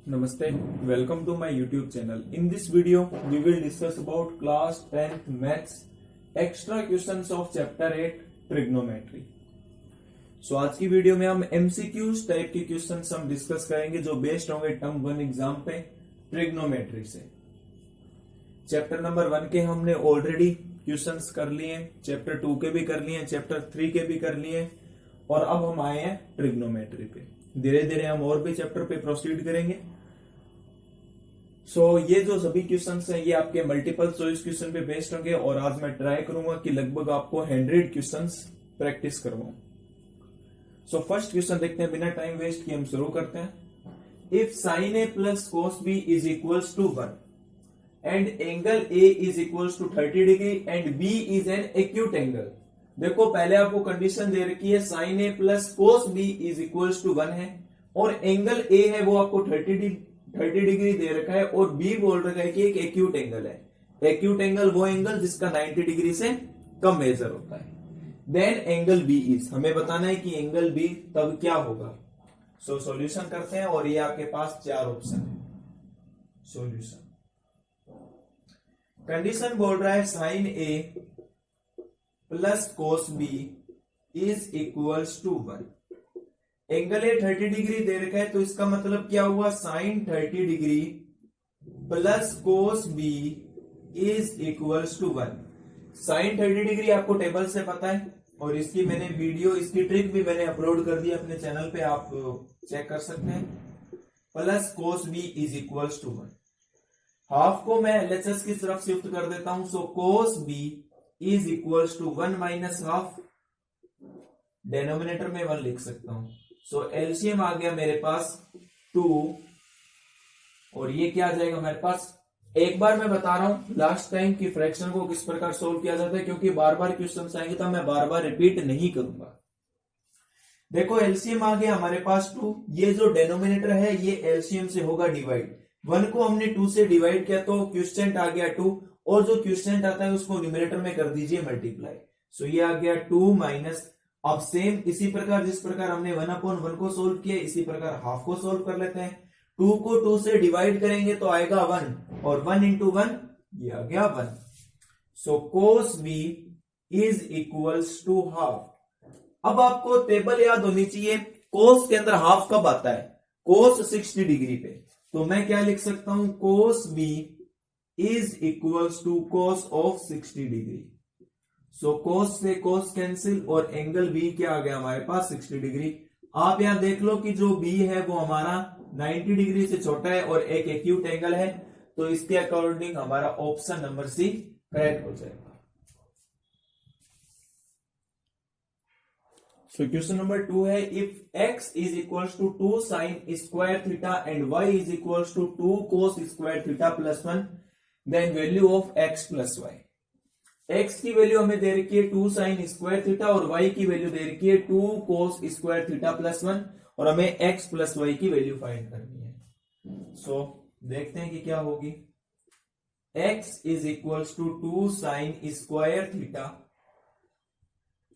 Namaste, welcome to my YouTube channel. In this video, we will discuss about class 10th maths extra questions of chapter 8 trigonometry. So आज की video में हम MCQs type के questions हम discuss करेंगे जो based होंगे term 1 exam पे ट्रिग्नोमेट्री से। चैप्टर नंबर 1 के हमने ऑलरेडी क्वेश्चंस कर लिए, चैप्टर 2 के भी कर लिए, चैप्टर 3 के भी कर लिए और अब हम आए हैं ट्रिग्नोमेट्री पे। धीरे धीरे हम और भी चैप्टर पे प्रोसीड करेंगे। ये जो सभी क्वेश्चंस हैं ये आपके मल्टीपल चॉइस क्वेश्चन पे बेस्ड होंगे और आज मैं ट्राई करूंगा कि लगभग आपको 100 क्वेश्चंस प्रैक्टिस करवाऊं। फर्स्ट क्वेश्चन देखते हैं, बिना टाइम वेस्ट किए हम शुरू करते हैं। If sine A plus cos B is equals to 1 and angle A is equals to 30 degree and B is an acute angle. देखो पहले आपको कंडीशन दे रखी है sine A plus cos B is equals to 1 है और angle A है वो आपको 30 डिग्री दे रखा है और बी बोल रखा है कि एक एक्यूट एंगल है। एक्यूट एंगल वो एंगल जिसका 90 डिग्री से कम मेजर होता है। देन एंगल बी इज, हमें बताना है कि एंगल बी तब क्या होगा। सॉल्यूशन करते हैं और ये आपके पास 4 ऑप्शन है। सॉल्यूशन कंडीशन बोल रहा है sine A plus cos B is equals to 1। Angle A 30 degree दे रखा है तो इसका मतलब क्या हुआ, sine 30 degree plus cos B is equals to 1। Sine 30 degree आपको टेबल से पता है और इसकी मैंने वीडियो, इसकी ट्रिक भी मैंने अपलोड कर दी अपने चैनल पे, आप चेक कर सकते हैं। Plus cos B is equals to 1। Half को मैं एलएचएस की तरफ शिफ्ट कर देता हूं। Cos B is equals to 1 minus half, denominator में 1 लिख सकता हूं। एलसीएम आ गया मेरे पास 2 और ये क्या आ जाएगा मेरे पास। एक बार मैं बता रहा हूं लास्ट टाइम की फ्रैक्शन को किस प्रकार सोल्व किया जाता है, क्योंकि बार बार क्वेश्चन आएंगे तो मैं बार बार रिपीट नहीं करूंगा। देखो एलसीएम आ गया हमारे पास 2, ये जो डेनोमिनेटर है ये एलसीएम से होगा डिवाइड। 1 को हमने 2 से डिवाइड किया तो क्वेश्चन आ गया 2 और जो क्वेश्चन आता है उसको न्यूमरेटर में कर दीजिए मल्टीप्लाई। ये आ गया 2 माइनस, अब सेम इसी प्रकार जिस प्रकार हमने 1/1 को सोल्व किया इसी प्रकार हाफ को सोल्व कर लेते हैं। 2 को 2 से डिवाइड करेंगे तो आएगा 1 और 1 इंटू 1 ये आ गया 1। Cos B is equals to half. अब आपको टेबल याद होनी चाहिए, कोस के अंदर हाफ कब आता है, कोस 60 डिग्री पे। तो मैं क्या लिख सकता हूं, cos B is equals to cos of 60 degree. Cos से कोस कैंसिल और एंगल बी क्या आ गया हमारे पास 60 डिग्री। आप यहां देख लो कि जो बी है वो हमारा 90 डिग्री से छोटा है और एक एक्यूट एंगल है, तो इसके अकॉर्डिंग हमारा ऑप्शन नंबर सी करेक्ट हो जाएगा। क्वेश्चन नंबर 2 है, if x is equals to 2 sine square theta and y is equals to 2 cos square theta plus 1, then value of x plus y। x की value हमें दे रखी है 2 sine square theta और y की value दे रखी है 2 कोस स्क्वायर थीटा प्लस 1 और हमें x प्लस y की वैल्यू फाइंड करनी है। देखते हैं कि क्या होगी। x is equals to 2 sine square theta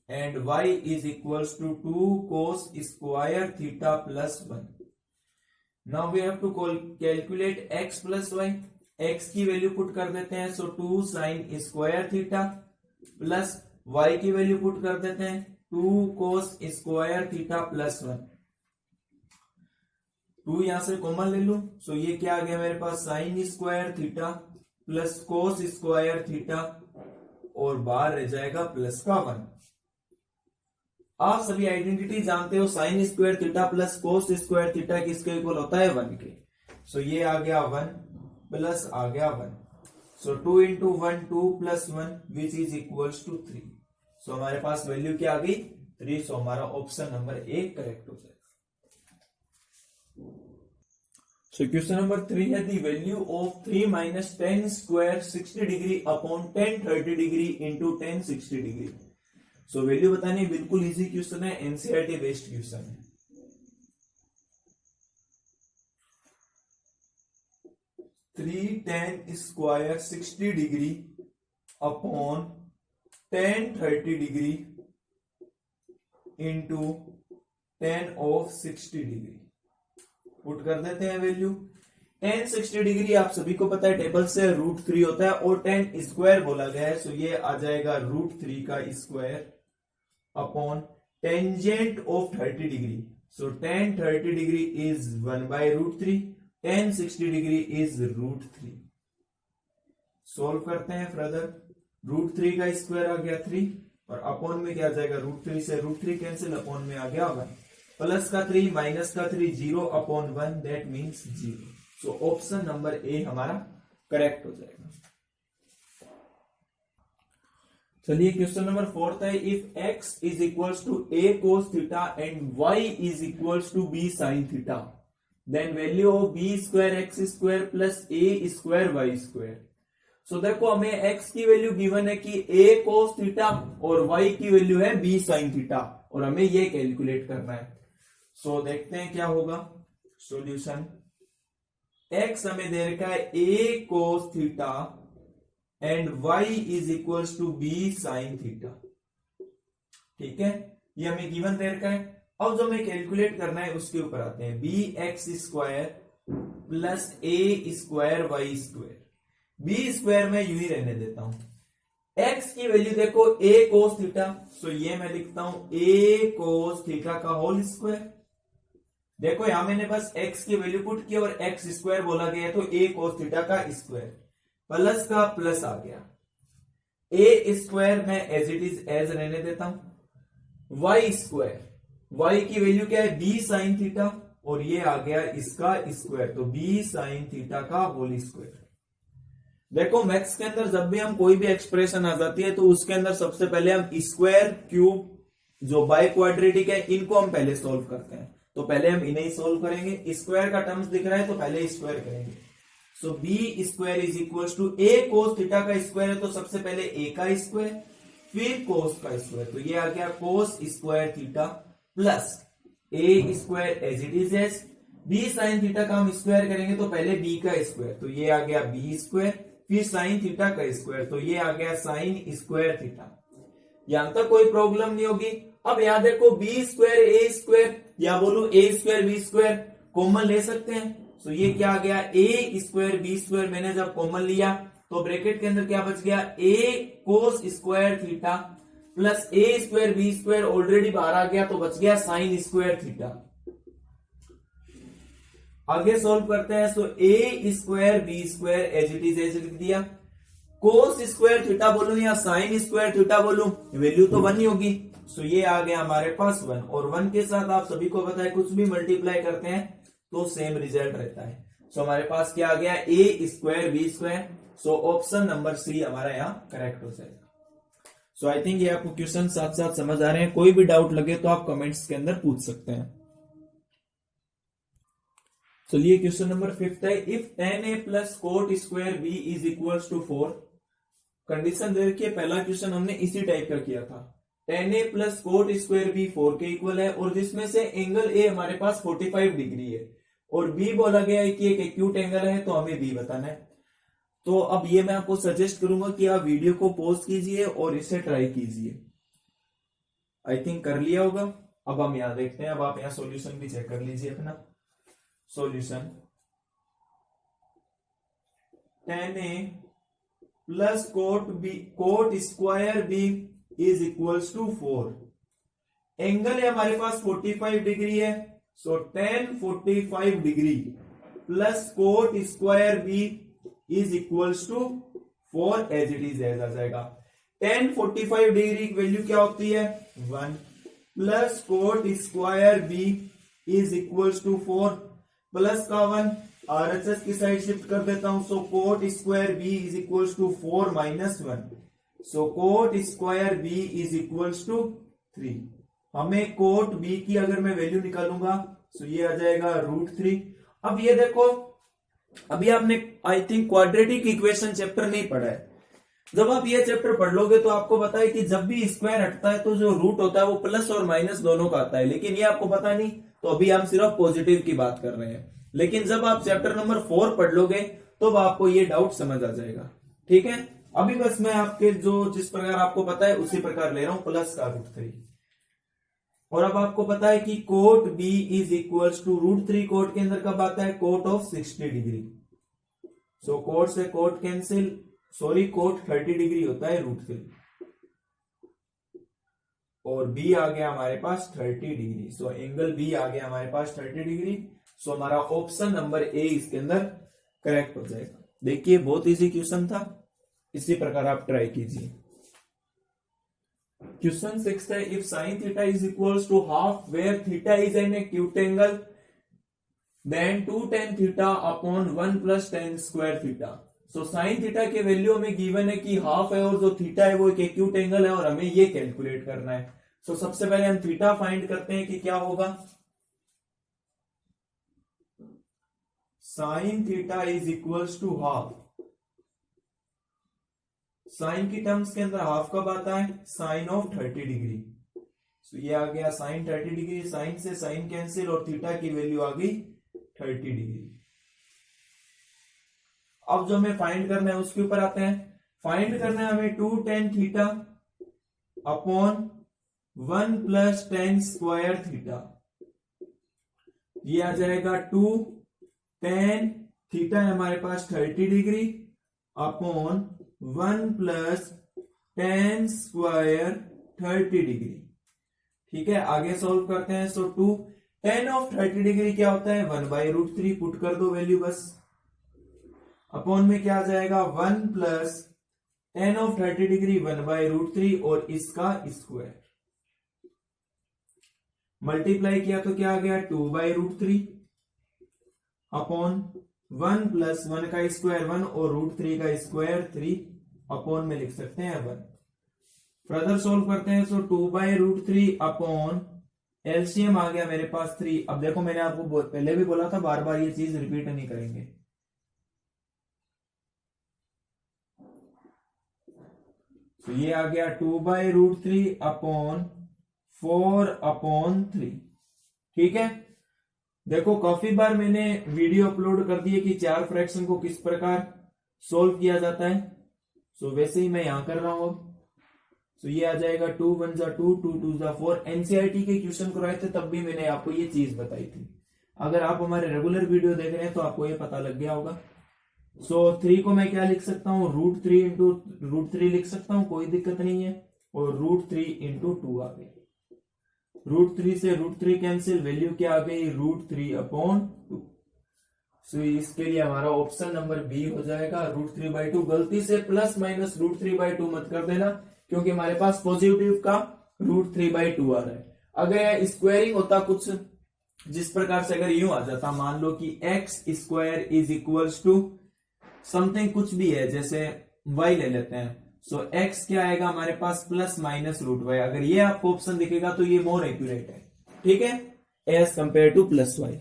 and y is equals to 2 cos square theta plus 1। Now we have to calculate x plus y। x की वैल्यू पुट कर देते हैं, 2 sine square theta plus y की value put कर देते हैं 2 cos square theta plus 1। 2 यहां से कॉमन ले लूं, ये क्या आ गया मेरे पास, sine square theta plus cos square theta और बाहर रह जाएगा प्लस का 1। आप सभी आइडेंटिटी जानते हो, sign square theta plus cos square theta किसके इक्वल होता है, 1 के। ये आ गया 1 प्लस आ गया 1। 2 into 1 2 plus 1 which is equals to 3। हमारे पास वैल्यू क्या आ गई 3। हमारा ऑप्शन नंबर 1 करेक्ट हो जाएगा। क्वेश्चन नंबर 3 है, the value of 3 minus 10 square 60 degree upon 10 30 degree into 10 60 degree. Value बतानी बिल्कुल इजी क्वेश्चन है, एनसीईआरटी बेस्ड क्वेश्चन है। 3 tan square 60 degree upon 10 30 degree into 10 of 60 degree. Put कर देते हैं वैल्यू। tan 60 डिग्री आप सभी को पता है टेबल से √3 होता है और tan स्क्वायर बोला गया है, सो ये आ जाएगा √3 का square upon tangent of 30 degree. So tan 30 degree is 1/√3, tan 60 degree is √3। Solve करते हैं फर्दर। √3 का स्क्वायर आ गया 3 और अपॉन में क्या आ जाएगा, √3 से √3 कैंसिल, अपॉन में आ गया 1, प्लस का 3 माइनस का 3 0 upon 1 that means 0। So option number A हमारा करेक्ट हो जाएगा। चलिए क्वेश्चन नंबर 4 है, if x is equals to a cos theta and y is equals to b sin theta, then value of b square x square plus a square y square. So देखो हमें x की value given है कि a cos theta और y की value है b sin theta और हमें ये कैलकुलेट करना है। सो देखते हैं क्या होगा सॉल्यूशन। x हमें दे रखा है a cos theta and y is equals to b sin theta, ठीक है, ये हमें गिवन दे रखा है। अब जो हमें कैलकुलेट करना है उसके ऊपर आते हैं, B x square plus A square Y square. B square में यूं ही रहने देता हूं, x की वैल्यू देखो a cos थीटा, सो ये मैं लिखता हूं a cos थीटा का होल स्क्वायर। देखो यहां मैंने बस x की वैल्यू पुट की और x स्क्वायर बोला गया तो a cos थीटा का स्क्वायर, प्लस का प्लस आ गया, a स्क्वायर में एज इट इज एज रहने देता हूं। y स्क्वायर, y की वैल्यू क्या है b sin थीटा और ये आ गया इसका स्क्वायर, तो b sin थीटा का होल स्क्वायर। देखो मैथ्स के अंदर जब भी हम कोई भी एक्सप्रेशन आ जाती है तो उसके अंदर सबसे पहले हम स्क्वायर, क्यूब, जो बाई क्वाड्रेटिक है इनको हम पहले सोल्व करते हैं, तो पहले हम इन्हें ही सोल्व करेंगे। स्क्वायर का टर्म्स दिख रहा है तो पहले स्क्वायर करेंगे। So B square is equal to a cos theta का स्क्वायर है तो सबसे पहले a का स्क्वायर फिर cos का स्क्वायर, तो ये आ गया cos square theta plus a square as it is as. b sin theta का हम स्क्वायर करेंगे तो पहले b का स्क्वायर, तो ये आ गया b स्क्वायर फिर sin थीटा का स्क्वायर, तो ये आ गया sin स्क्वायर थीटा। यहां तक कोई प्रॉब्लम नहीं होगी। अब यहां देखो b स्क्वायर a स्क्वायर या बोलो a square b square common ले सकते हैं, तो ये क्या आ गया a स्क्वायर b स्क्वायर, मैंने जब कॉमन लिया तो ब्रैकेट के अंदर क्या बच गया a cos square theta plus a square b square already बाहर आ गया तो बच गया sin स्क्वायर थीटा। आगे सॉल्व करते हैं, so a square b square as it is as लिख दिया, cos स्क्वायर थीटा बोलूं या sin स्क्वायर थीटा बोलूं वैल्यू तो 1 ही होगी, सो ये आ गया हमारे पास 1 और 1 के साथ आप सभी को पता है कुछ भी मल्टीप्लाई करते हैं तो सेम रिजल्ट रहता है। सो हमारे पास क्या आ गया a square b square, so option number C हमारा यहाँ करेक्ट हो जाएगा। सो आई थिंक ये आपको क्वेश्चन साथ साथ समझ आ रहे हैं, कोई भी डाउट लगे तो आप कमेंट्स के अंदर पूछ सकते हैं। चलिए क्वेश्चन नंबर 5 है, if tan a plus cot square b is equal to 4। Condition दे रखी है, पहला क्वेश्चन हमने इसी टाइप का किया था, tan a plus cot square b 4 के इक्वल है और जिसमें से एंगल a हमारे पास 45 डिग्री है और b बोला गया है कि एक एक्यूट एंगल है तो हमें b बताना है। तो अब ये मैं आपको सजेस्ट करूंगा कि आप वीडियो को पॉज कीजिए और इसे ट्राई कीजिए। आई थिंक कर लिया होगा। अब हम यहां देखते हैं, अब आप यहां सॉल्यूशन भी चेक कर लीजिए अपना solution. tan a plus cot square b is equals to 4। Angle है हमारे पास 45 डिग्री है, so tan 45 degree plus cot square b is equals to 4 as it is as आ जाएगा। tan 45 डिग्री की वैल्यू क्या होती है 1 plus cot square b is equals to 4 plus का 1 RHS की साइड शिफ्ट कर देता हूं, so cot square b is equals to 4 minus 1, so cot square b is equals to 3। हमें कोट b की अगर मैं वैल्यू निकालूंगा तो ये आ जाएगा √3। अब ये देखो, अभी आपने I think quadratic equation chapter नहीं पढ़ा है, जब आप ये चैप्टर पढ़ लोगे तो आपको पता है कि जब भी स्क्वायर हटता है तो जो रूट होता है वो प्लस और माइनस दोनों का आता है, लेकिन ये आपको पता नहीं, तो अभी हम सिर्फ पॉजिटिव की बात कर रहे हैं। लेकिन जब आप चैप्टर नंबर 4 पढ़ लोगे तो आपको ये डाउट समझ आ जाएगा, ठीक है। अभी बस मैं आपके जो जिस प्रकार आपको पता है उसी प्रकार ले रहा हूं, प्लस का √3। और अब आपको पता है कि cot B is equals to √3 cot के अंदर कब आता है, cot of 60 degree. So cot से cot cancel, sorry cot 30 degree होता है √3, और बी आ गया हमारे पास 30 डिग्री। सो एंगल बी आ गया हमारे पास 30 डिग्री। सो हमारा ऑप्शन नंबर ए इसके अंदर करेक्ट हो जाएगा। देखिए बहुत इजी क्वेश्चन था, इसी प्रकार आप ट्राई कीजिए। क्वेश्चन 6 है, if sine theta is equals to half where theta is an acute angle then 2 tan theta upon 1 plus tan square theta. So sine theta के वैल्यू हमें गिवन है कि हाफ है और जो थीटा है वो एक एक्यूट एंगल है और हमें ये कैलकुलेट करना है। सो सबसे पहले हम थीटा फाइंड करते हैं कि क्या होगा। Sine theta is equals to half, sine की टर्म्स के अंदर हाफ कब आता है, साइन ऑफ 30 डिग्री। सो ये आ गया साइन 30 डिग्री, साइन से साइन कैंसिल और थीटा की वैल्यू आ गई 30 डिग्री। अब जो हमें फाइंड करना है उसके ऊपर आते हैं। फाइंड करना है हमें 2 tan theta upon 1 plus tan square theta. ये आ जाएगा 2 tan थीटा है हमारे पास 30 degree upon 1 plus tan square 30 degree. ठीक है, आगे सॉल्व करते हैं। सो 2 tan ऑफ 30 डिग्री क्या होता है, 1/√3, पुट कर दो वैल्यू बस, अपॉन में क्या आ जाएगा 1 प्लस tan ऑफ 30 डिग्री 1/√3 और इसका स्क्वायर, मल्टीप्लाई किया तो क्या आ गया 2/√3 अपॉन 1 प्लस 1 का स्क्वायर 1 और √3 का स्क्वायर 3 अपॉन में लिख सकते हैं 1। फर्दर सोल्व करते हैं। सो 2/√3 अपॉन एलसीएम आ गया मेरे पास 3। अब देखो मैंने आपको पहले भी बोला था बार बार ये चीज रिपीट नहीं करेंगे। तो ये आ गया 2/√3 अपॉन 4/3। ठीक है, देखो काफी बार मैंने वीडियो अपलोड कर दिए कि 4 फ्रैक्शन को किस प्रकार सोल्व किया जाता है। सो वैसे ही मैं यहां कर रहा हूं। सो ये आ जाएगा 2 1 जा 2, 2 2 जा 4। एनसीईआरटी के क्वेश्चन कराए थे तब भी मैंने आपको ये चीज बताई थी। अगर आप हमारे रेगुलर वीडियो देख रहे हैं तो आपको ये पता लग गया होगा। सो 3 को मैं क्या लिख सकता हूँ, √3 इंटू √3 लिख सकता हूँ, कोई दिक्कत नहीं है। और √3 इंटू 2 आ गई, √3 से √3 कैंसिल, वैल्यू क्या आ गई √3/2। सो इसके लिए हमारा ऑप्शन नंबर बी हो जाएगा √3/2। गलती से प्लस माइनस √3/2 मत कर देना, क्योंकि हमारे पास पॉजिटिव का √3/2 आ रहा है। अगर स्क्वायरिंग होता कुछ जिस प्रकार से, अगर यूं आ जाता, मान लो कि x square is equals to something, कुछ भी है, जैसे y ले लेते हैं। सो x क्या आएगा हमारे पास प्लस माइनस √y। अगर ये आपको ऑप्शन दिखेगा तो ये मोर एक्यूरेट है, ठीक है, as compare to plus y।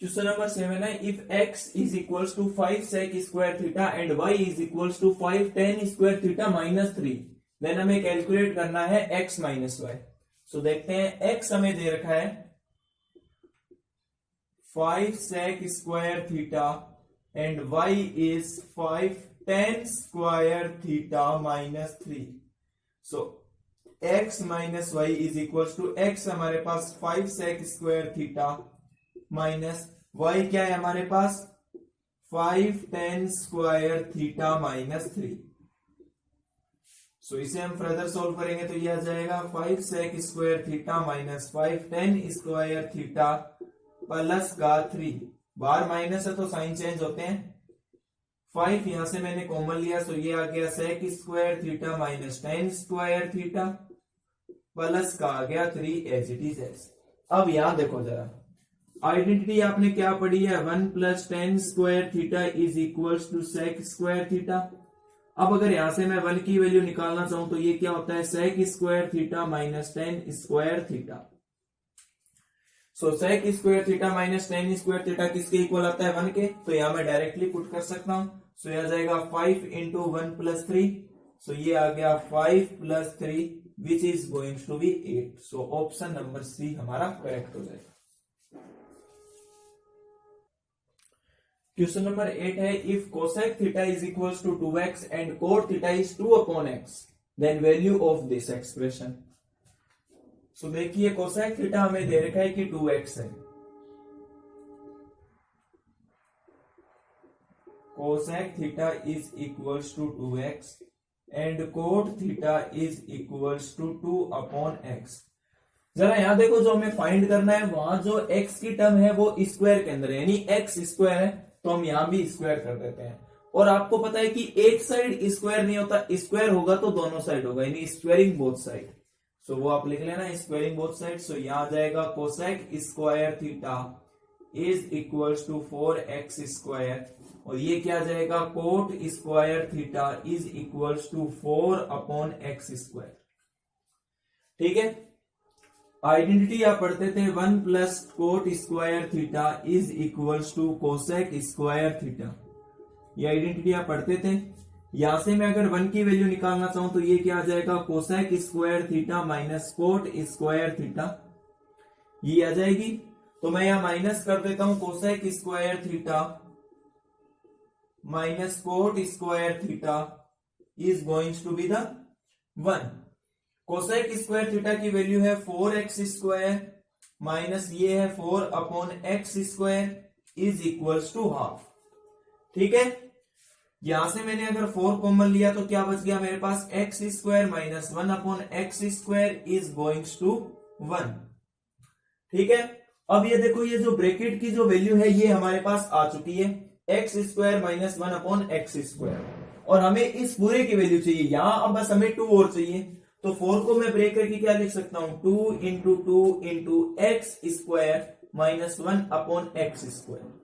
Question number 7 है, if x is equals to 5 sec square theta and y is equals to 5 tan square theta -3, then हमें कैलकुलेट करना है x माइनस y। सो देखते हैं, x हमें दे रखा है 5 sec square theta and y is 5 tan square theta -3। So x minus y is equals to, x हमारे पास 5 sec square theta minus y क्या है हमारे पास 5 tan स्क्वायर थीटा -3। सो इसे हम फर्दर सोल्व करेंगे तो यह आ जाएगा 5 sec square theta minus 5 tan square theta plus का 3। बार माइनस है तो साइन चेंज होते हैं। 5 यहां से मैंने कॉमन लिया, सो ये आ गया sec square theta minus tan square theta plus का आ गया 3 एज इट इज एज। अब यहां देखो जरा, आइडेंटिटी आपने क्या पढ़ी है, 1 plus tan square theta is equals to sec square theta. अब अगर यहां से मैं 1 की वैल्यू निकालना चाहूं तो ये क्या होता है sec square theta minus tan square theta. So sec square theta minus tan square theta किसके इक्वल आता है 1 के, तो यहां मैं डायरेक्टली पुट कर सकता हूं। सो यह आ जाएगा 5 इंटू 1 प्लस 3। सो ये आ गया 5 plus 3 which is going to be 8। So option number C हमारा करेक्ट हो जाएगा। क्वेश्चन नंबर 8 है, if cosec theta is equals to 2x and cot theta is 2/x, then value of this expression. So देखिए cosec theta हमें दे रखा है कि 2x है, cosec theta is equals to 2x and cot theta is equals to 2/x। जरा यहां देखो, जो हमें फाइंड करना है वहां जो x की टर्म है वो स्क्वायर के अंदर है, यानी x स्क्वायर है, तो हम यहां भी स्क्वायर कर देते हैं। और आपको पता है कि एक साइड स्क्वायर नहीं होता, स्क्वायर होगा तो दोनों साइड होगा, यानी स्क्वायरिंग बोथ साइड। सो वो आप लिख लेना, स्क्वायरिंग बोथ साइड। सो यहां आ जाएगा cosec square theta is equals to 4x square, और ये क्या आ जाएगा, cot square theta is equals to 4/x square. ठीक है, आइडेंटिटी आप पढ़ते थे 1 plus cot square theta is equals to cosec square theta, ये आइडेंटिटी आप पढ़ते थे। यहां से मैं अगर 1 की वैल्यू निकालना चाहूं तो ये क्या आ जाएगा, cosec square theta minus cot square theta, ये आ जाएगी। तो मैं यहां माइनस कर देता हूं, cosec square theta minus cot square theta is going to be the 1। Cosec square theta की वैल्यू है 4x स्क्वायर माइनस ये है 4/x square is equals to half. ठीक है, यहां से मैंने अगर 4 कॉमन लिया तो क्या बच गया मेरे पास, x square minus 1/x square is going to 1। ठीक है, अब ये देखो, ये जो ब्रैकेट की जो वैल्यू है ये हमारे पास आ चुकी है, x square minus 1/x square, और हमें इस पूरे की वैल्यू चाहिए। यहां अब बस हमें 2 और चाहिए, तो 4 को मैं ब्रेक करके क्या लिख सकता हूं, 2 into 2 into x square minus 1/x square.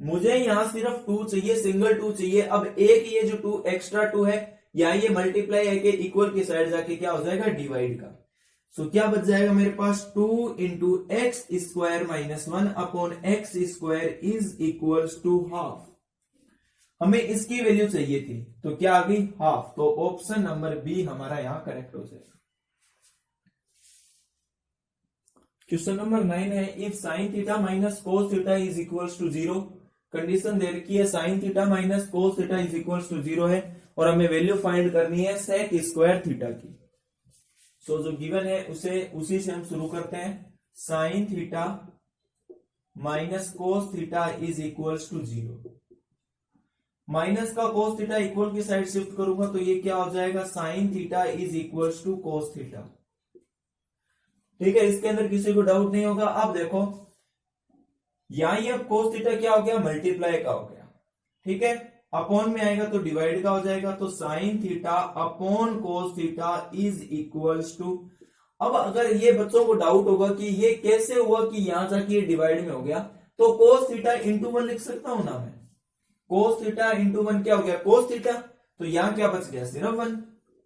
मुझे यहां सिर्फ 2 चाहिए, सिंगल 2 चाहिए। अब एक ये जो 2 एक्स्ट्रा 2 है, या ये मल्टीप्लाई है कि इक्वल की साइड जाके क्या हो जाएगा, डिवाइड का। सो क्या बच जाएगा मेरे पास, 2 into x square minus 1/x square is equals to half. हमें इसकी वैल्यू चाहिए थी, तो क्या आ गई, हाफ। तो ऑप्शन नंबर बी हमारा यहां करेक्ट हो जाएगा। क्वेश्चन नंबर 9 है, if sine theta minus cos theta is equals to 0। Condition दे रखी है sine theta minus cos theta is equals to 0 है, और हमें वैल्यू फाइंड करनी है सेक स्क्वायर थीटा की। सो जो गिवन है उसी से हम शुरू करते हैं। Sine theta minus cos theta is equals to 0। माइनस का कोस थीटा इक्वल की साइड शिफ्ट करूंगा तो ये क्या हो जाएगा, sine theta is equals to cos theta. ठीक है, इसके अंदर किसी को डाउट नहीं होगा। अब देखो यहां ये अब कोस थीटा क्या हो गया, मल्टीप्लाई का हो गया। ठीक है, अपॉन में आएगा तो डिवाइड का हो जाएगा, तो sine theta upon cos theta is equals to. अब अगर ये बच्चों को डाउट होगा कि ये कैसे हुआ कि यहां जाके ये डिवाइड में हो गया, तो कोस थीटा इंटू 1 लिख सकता हूं ना मैं। कोस थीटा इंटू 1 क्या हो गया, कोस थीटा, तो यहां क्या बच गया, सिर्फ 1।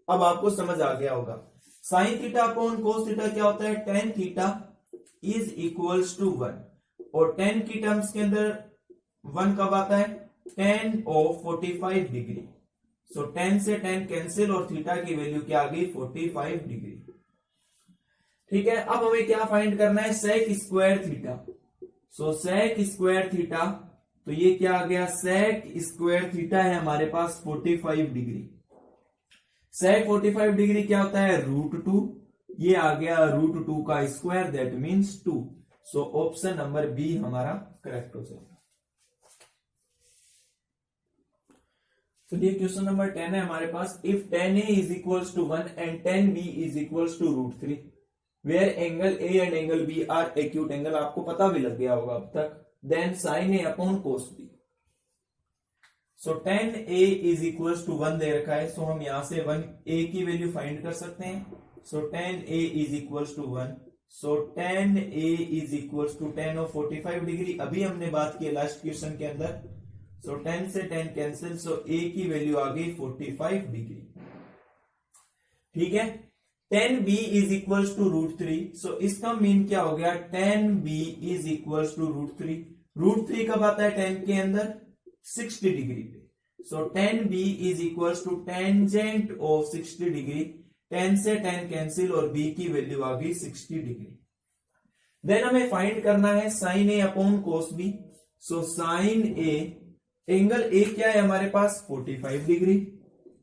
अब आपको समझ आ गया होगा। Sine theta upon cos theta क्या होता है, tan theta is equals to 1, और 10 की टर्म्स के अंदर 1 कब आता है, tan ऑफ 45 डिग्री। सो 10 से 10 कैंसिल, और थीटा की वैल्यू क्या आ गई, 45 डिग्री। ठीक है, अब हमें क्या फाइंड करना है, सेक स्क्वायर थीटा। सो सेक स्क्वायर थीटा, तो ये क्या आ गया, सेक स्क्वायर थीटा है हमारे पास 45 डिग्री। सेक 45 डिग्री क्या होता है, √2। ये आ गया √2 का square, that means 2। So option number B हमारा करेक्ट हो जाएगा। चलिए क्वेश्चन नंबर 10 है हमारे पास, if tan a is equals to 1 and tan b is equals to √3 where angle a and angle b are acute angle, आपको पता भी लग गया होगा अब तक, then sin a upon cos b। So tan a is equals to 1 दे रखा है, सो हम यहां से 1a की वैल्यू फाइंड कर सकते हैं। So tan a is equals to 1, so tan a is equals to tan of 45 degree, अभी हमने बात की लास्ट क्वेश्चन के अंदर। सो 10 से 10 कैंसिल, सो a की वैल्यू आ गई 45 डिग्री। ठीक है, tan b is equals to √3, so इसका मीन क्या हो गया, tan b is equals to √3। √3 कब आता है 10 के अंदर, 60 डिग्री पे। So tan b is equals to tangent of 60 degree. 10 से 10 कैंसिल, और b की वैल्यू आ गई 60 डिग्री। देन हमें फाइंड करना है sin a upon cos b। So sin a, angle a क्या है हमारे पास, 45 डिग्री।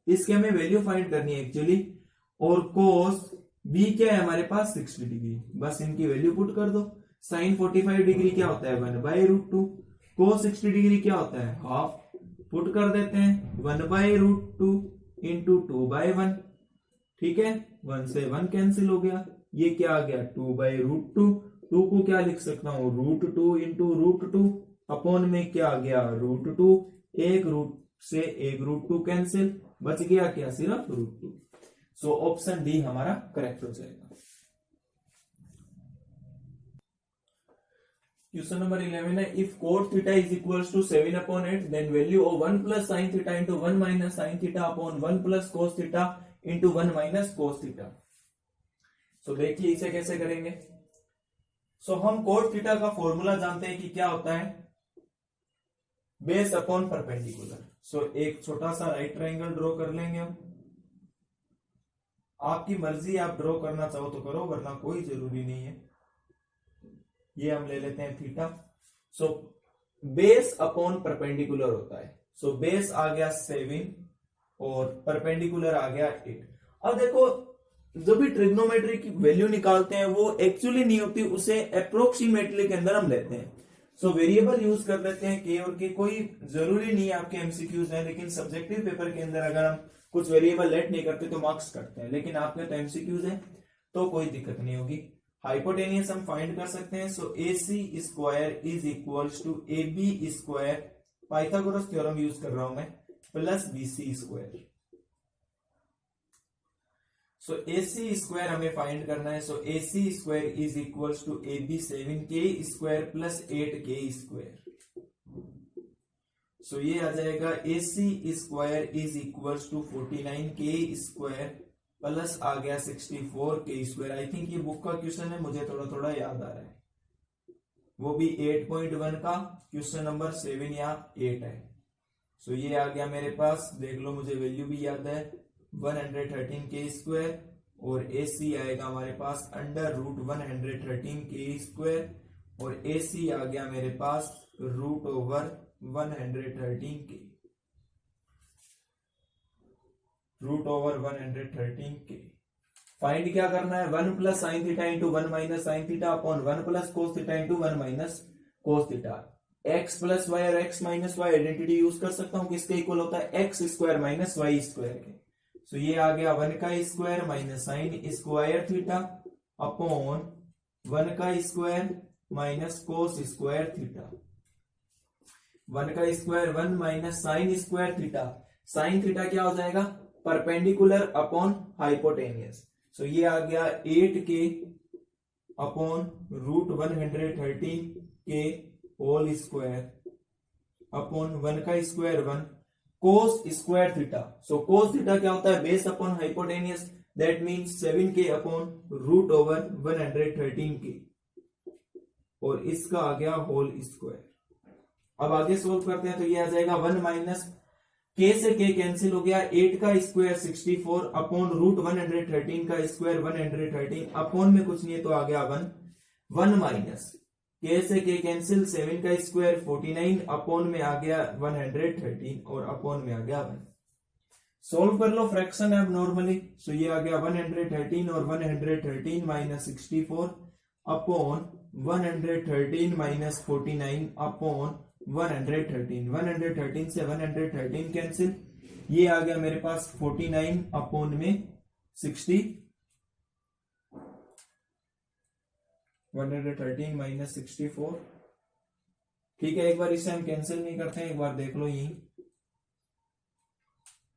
इसके हमें वैल्यू फाइंड करनी है एक्चुअली। और कोस बी क्या है हमारे पास 60 डिग्री, बस इनकी वैल्यू पुट कर दो। साइन 45 डिग्री क्या होता है 1/√2, कोस 60 डिग्री क्या होता है हाफ, पुट कर देते हैं 1/√2 इंटू 2/1, ठीक है 1 से 1 कैंसिल हो गया, ये क्या आ गया 2/√2, 2 को क्या लिख सकता हूं √2 इंटू √2 अपॉन में क्या आ गया √2, एक रूट से एक √2 कैंसिल, बच गया क्या सिर्फ √2। सो ऑप्शन डी हमारा करेक्ट हो जाएगा। क्वेश्चन नंबर 11 है if cot theta is equals to 7/8 then value of 1 plus sine theta into 1 minus sine theta upon 1 plus cos theta into 1 minus cos theta. So देखिए इसे कैसे करेंगे। सो हम cot theta का फॉर्मूला जानते हैं कि क्या होता है बेस अपॉन परपेंडिकुलर। सो एक छोटा सा राइट ट्रायंगल ड्रॉ कर लेंगे हम, आपकी मर्जी आप ड्रॉ करना चाहो तो करो वरना कोई जरूरी नहीं है। ये हम ले लेते हैं theta. So base upon perpendicular होता है। सो बेस आ गया 7 और परपेंडिकुलर आ गया 8। अब देखो जो भी ट्रिग्नोमेट्री की वैल्यू निकालते हैं वो एक्चुअली नहीं होती, उसे अप्रोक्सीमेटली के अंदर हम लेते हैं। सो वेरिएबल यूज कर लेते हैं के और के, कोई जरूरी नहीं है आपके एमसीक्यूज है, लेकिन सब्जेक्टिव पेपर के अंदर अगर हम कुछ वेरिएबल लेट नहीं करते तो मार्क्स कटते हैं, लेकिन आपके तो एमसीक्यूज है तो कोई दिक्कत नहीं होगी। हाइपोटेनियस हम फाइंड कर सकते हैं। So AC square is equals to AB square, Pythagoras theorem use कर रहा हूं मैं, plus BC square. So AC square हमें फाइंड करना है। So AC square is equals to AB 7K square plus 8K square. So ये आ जाएगा AC square is equals to 49K square plus आ गया 64K स्क्वायर। आई थिंक ये book का क्वेश्चन है, मुझे थोड़ा थोड़ा याद आ रहा है, वो भी 8.1 का क्वेश्चन नंबर 7 या 8 है। सो ये आ गया मेरे पास, देख लो मुझे वैल्यू भी याद है 113K स्क्वायर, और AC आएगा हमारे पास √113K स्क्वायर, और AC आ गया मेरे पास √113K, √113K। फाइंड क्या करना है 1 plus sine theta into 1 minus sine theta upon 1 plus cos theta into 1 minus cos theta. x plus y और x minus y identity use कर सकता हूं, किसके इक्वल होता है x square minus y square के। सो ये आ गया 1 का square minus sine square theta upon 1 का square minus cos square theta. 1 का square 1 minus sine square theta, sine theta क्या हो जाएगा परपेंडिकुलर अपॉन हाइपोटेनियस। सो ये आ गया 8K upon √113K whole square upon 1 का स्क्वायर 1 कोस स्क्वायर थीटा। सो कोस theta क्या होता है base upon hypotenuse, that means 7K upon √113K, और इसका आ गया होल स्क्वायर। अब आगे सोल्व करते हैं तो ये आ जाएगा 1 माइनस K से K कैंसिल हो गया, 8 का स्क्वायर 64 अपॉन √113 का स्क्वायर 113 अपॉन में कुछ नहीं है तो आ गया 1 माइनस K से K कैंसिल 7 का स्क्वायर 49 अपॉन में आ गया 113 और अपॉन में आ गया 1। सोल्व कर लो, फ्रैक्शन है अब नॉर्मली। सो ये आ गया 113 और 113 माइनस 64 अपॉन 113 माइनस 49 अपॉन 113 से 113 कैंसिल, ये आ गया मेरे पास 49 अपॉन में 60, 113 माइनस 64। ठीक है, एक बार इसे हम कैंसिल नहीं करते हैं, एक बार देख लो यही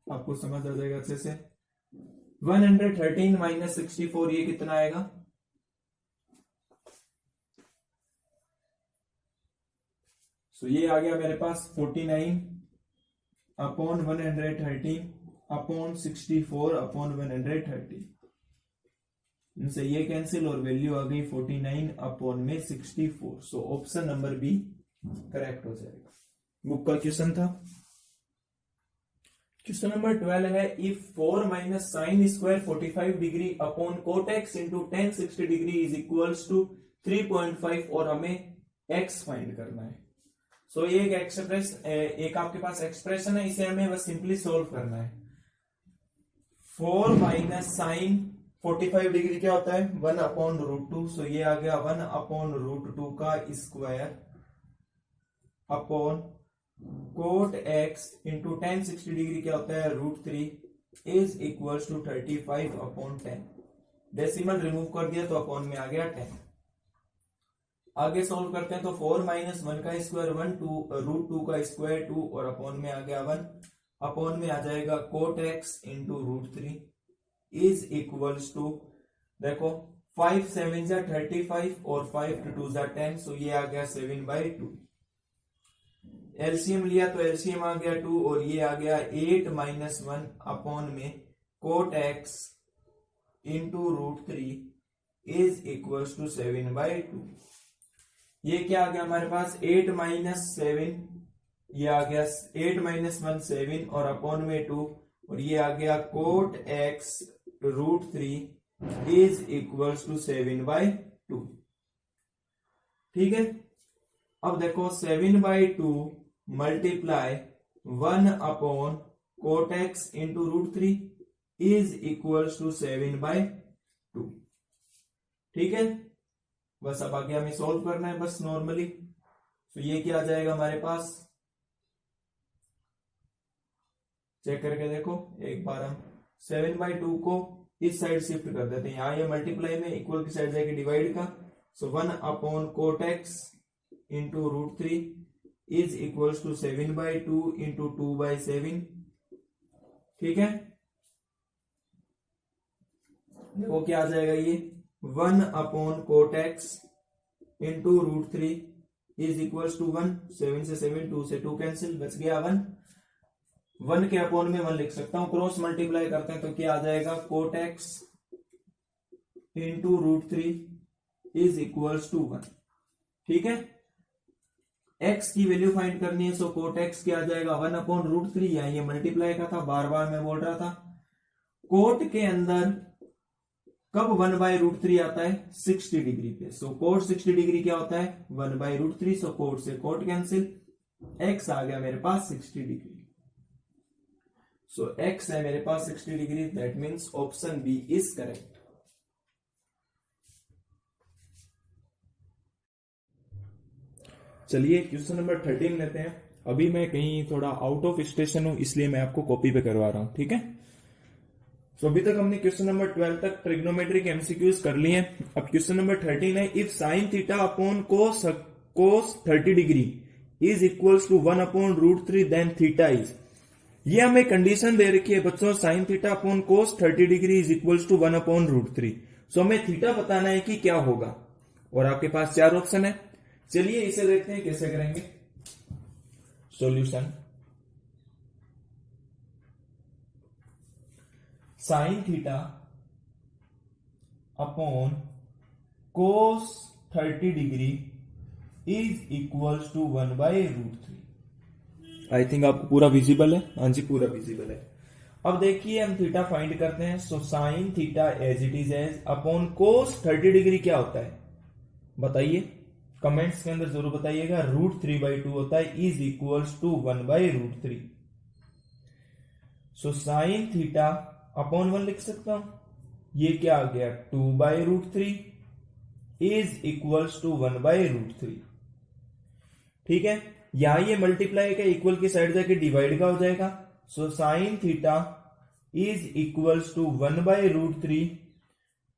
आपको समझ आ जाएगा अच्छे से। 113 माइनस 64 ये कितना आएगा, सो ये आ गया मेरे पास 49 अपॉन 113 अपॉन 64 अपॉन 130, इनसे ये कैंसिल और वैल्यू आ गई 49 अपॉन में 64। So option number B correct हो जाएगा। बुक का क्वेश्चन था। क्वेश्चन नंबर 12 है if 4 minus sine square 45 degree upon cot x into tan 60 degree is equals to 3.5 और हमें x फाइंड करना है। सो ये एक आपके पास एक्सप्रेशन है, इसे हमें बस सिंपली सोल्व करना है। 4 माइनस साइन 45 डिग्री क्या होता है 1/√2। सो ये आ गया 1/√2 का square upon cot x into tan 60 degree क्या होता है √3 is equals to 35/10। Decimal remove कर दिया तो अपॉन में आ गया 10। आगे सॉल्व करते हैं तो 4 माइनस 1 का स्क्वायर 1/√2 का स्क्वायर 2 और अपॉन में आ गया 1। अपॉन में आ जाएगा cot x into √3 is equals to देखो 5 7 जा 35 और 5 2 जा 10। सो ये आ गया 7/2। एलसीएम लिया तो एलसीएम आ गया 2 और ये आ गया 8 माइनस 1 अपॉन में cot x into √3 is equals to 7/2। ये क्या आ गया हमारे पास 8 माइनस 7, ये आ गया 8 माइनस 1 7 और अपॉन में 2 और ये आ गया cot x √3 is equals to 7/2। ठीक है, अब देखो 7/2 multiply 1 upon cot x into √3 is equals to 7/2। ठीक है, बस अब आगे हमें सॉल्व करना है बस नॉर्मली। तो ये क्या आ जाएगा हमारे पास, चेक करके देखो एक बार। हम 7/2 को इस साइड शिफ्ट कर देते हैं, यहां ये मल्टीप्लाई में इक्वल की साइड जाएगी डिवाइड का। So 1 upon cot x into √3 is equals to 7/2 into 2/7। ठीक है, देखो क्या आ जाएगा ये 1 upon cot x into √3 is equals to 1। 7 से 7 2 से 2 कैंसिल, बच गया 1। 1 के अपॉन में 1 लिख सकता हूं, क्रॉस मल्टीप्लाई करते हैं तो क्या आ जाएगा cot x into √3 is equals to 1। ठीक है, x की वैल्यू फाइंड करनी है। सो कोट एक्स क्या आ जाएगा 1/√3, या ये मल्टीप्लाई का था, बार बार मैं बोल रहा था। कोट के अंदर कब 1/√3 आता है 60 डिग्री पे। सो कोट 60 डिग्री क्या होता है 1/√3। सो कोट से कोट कैंसिल, x आ गया मेरे पास 60 डिग्री। सो x है मेरे पास 60 degree, that means option B is correct. चलिए क्वेश्चन नंबर 13 लेते हैं। अभी मैं कहीं थोड़ा आउट ऑफ स्टेशन हूं, इसलिए मैं आपको कॉपी पे करवा रहा हूं। ठीक है, तो अभी तक हमने क्वेश्चन नंबर 12 तक ट्रिग्नोमेट्रिक एमसीक्यूज कर लिए हैं। अब क्वेश्चन नंबर 13 है, if sine theta upon cos 30 degree is equals to 1/√3 then theta is. ये हमें कंडीशन दे रखी है बच्चों, sine theta upon cos 30 degree is equals to 1/√3। So हमें थीटा बताना है कि क्या होगा, और आपके पास 4 ऑप्शन है। चलिए इसे देखते हैं कैसे करेंगे। Solution, sine theta upon cos 30 degree is equals to 1/√3। I think आपको पूरा विजिबल है। हाँ जी, पूरा विजिबल है। अब देखिए हम थीटा फाइंड करते हैं। So sine theta as it is as upon cos 30 degree क्या होता है बताइए, कमेंट्स के अंदर जरूर बताइएगा। √3/2 होता है, is equals to 1/√3। So sine theta upon 1 लिख सकता हूं, ये क्या आ गया 2/√3 इज इक्वल्स टू 1/√3। ठीक है, यहां ये मल्टीप्लाई का इक्वल की साइड जाके डिवाइड का हो जाएगा। So sine theta is equals to 1/√3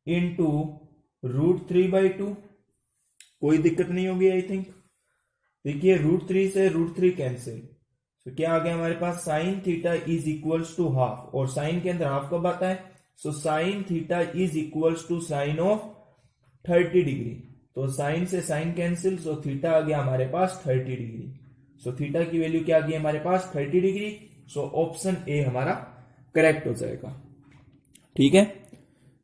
into √3/2। कोई दिक्कत नहीं होगी आई थिंक। देखिए √3 से √3 कैंसिल, तो क्या आ गया हमारे पास sine theta is equals to half, और साइन के अंदर हाफ कब आता है। So sine theta is equals to sine of 30 degree. तो साइन से साइन कैंसिल, सो थीटा आ गया हमारे पास 30 डिग्री। सो थीटा की वैल्यू क्या आ गई हमारे पास 30 डिग्री। सो ऑप्शन ए हमारा करेक्ट हो जाएगा। ठीक है,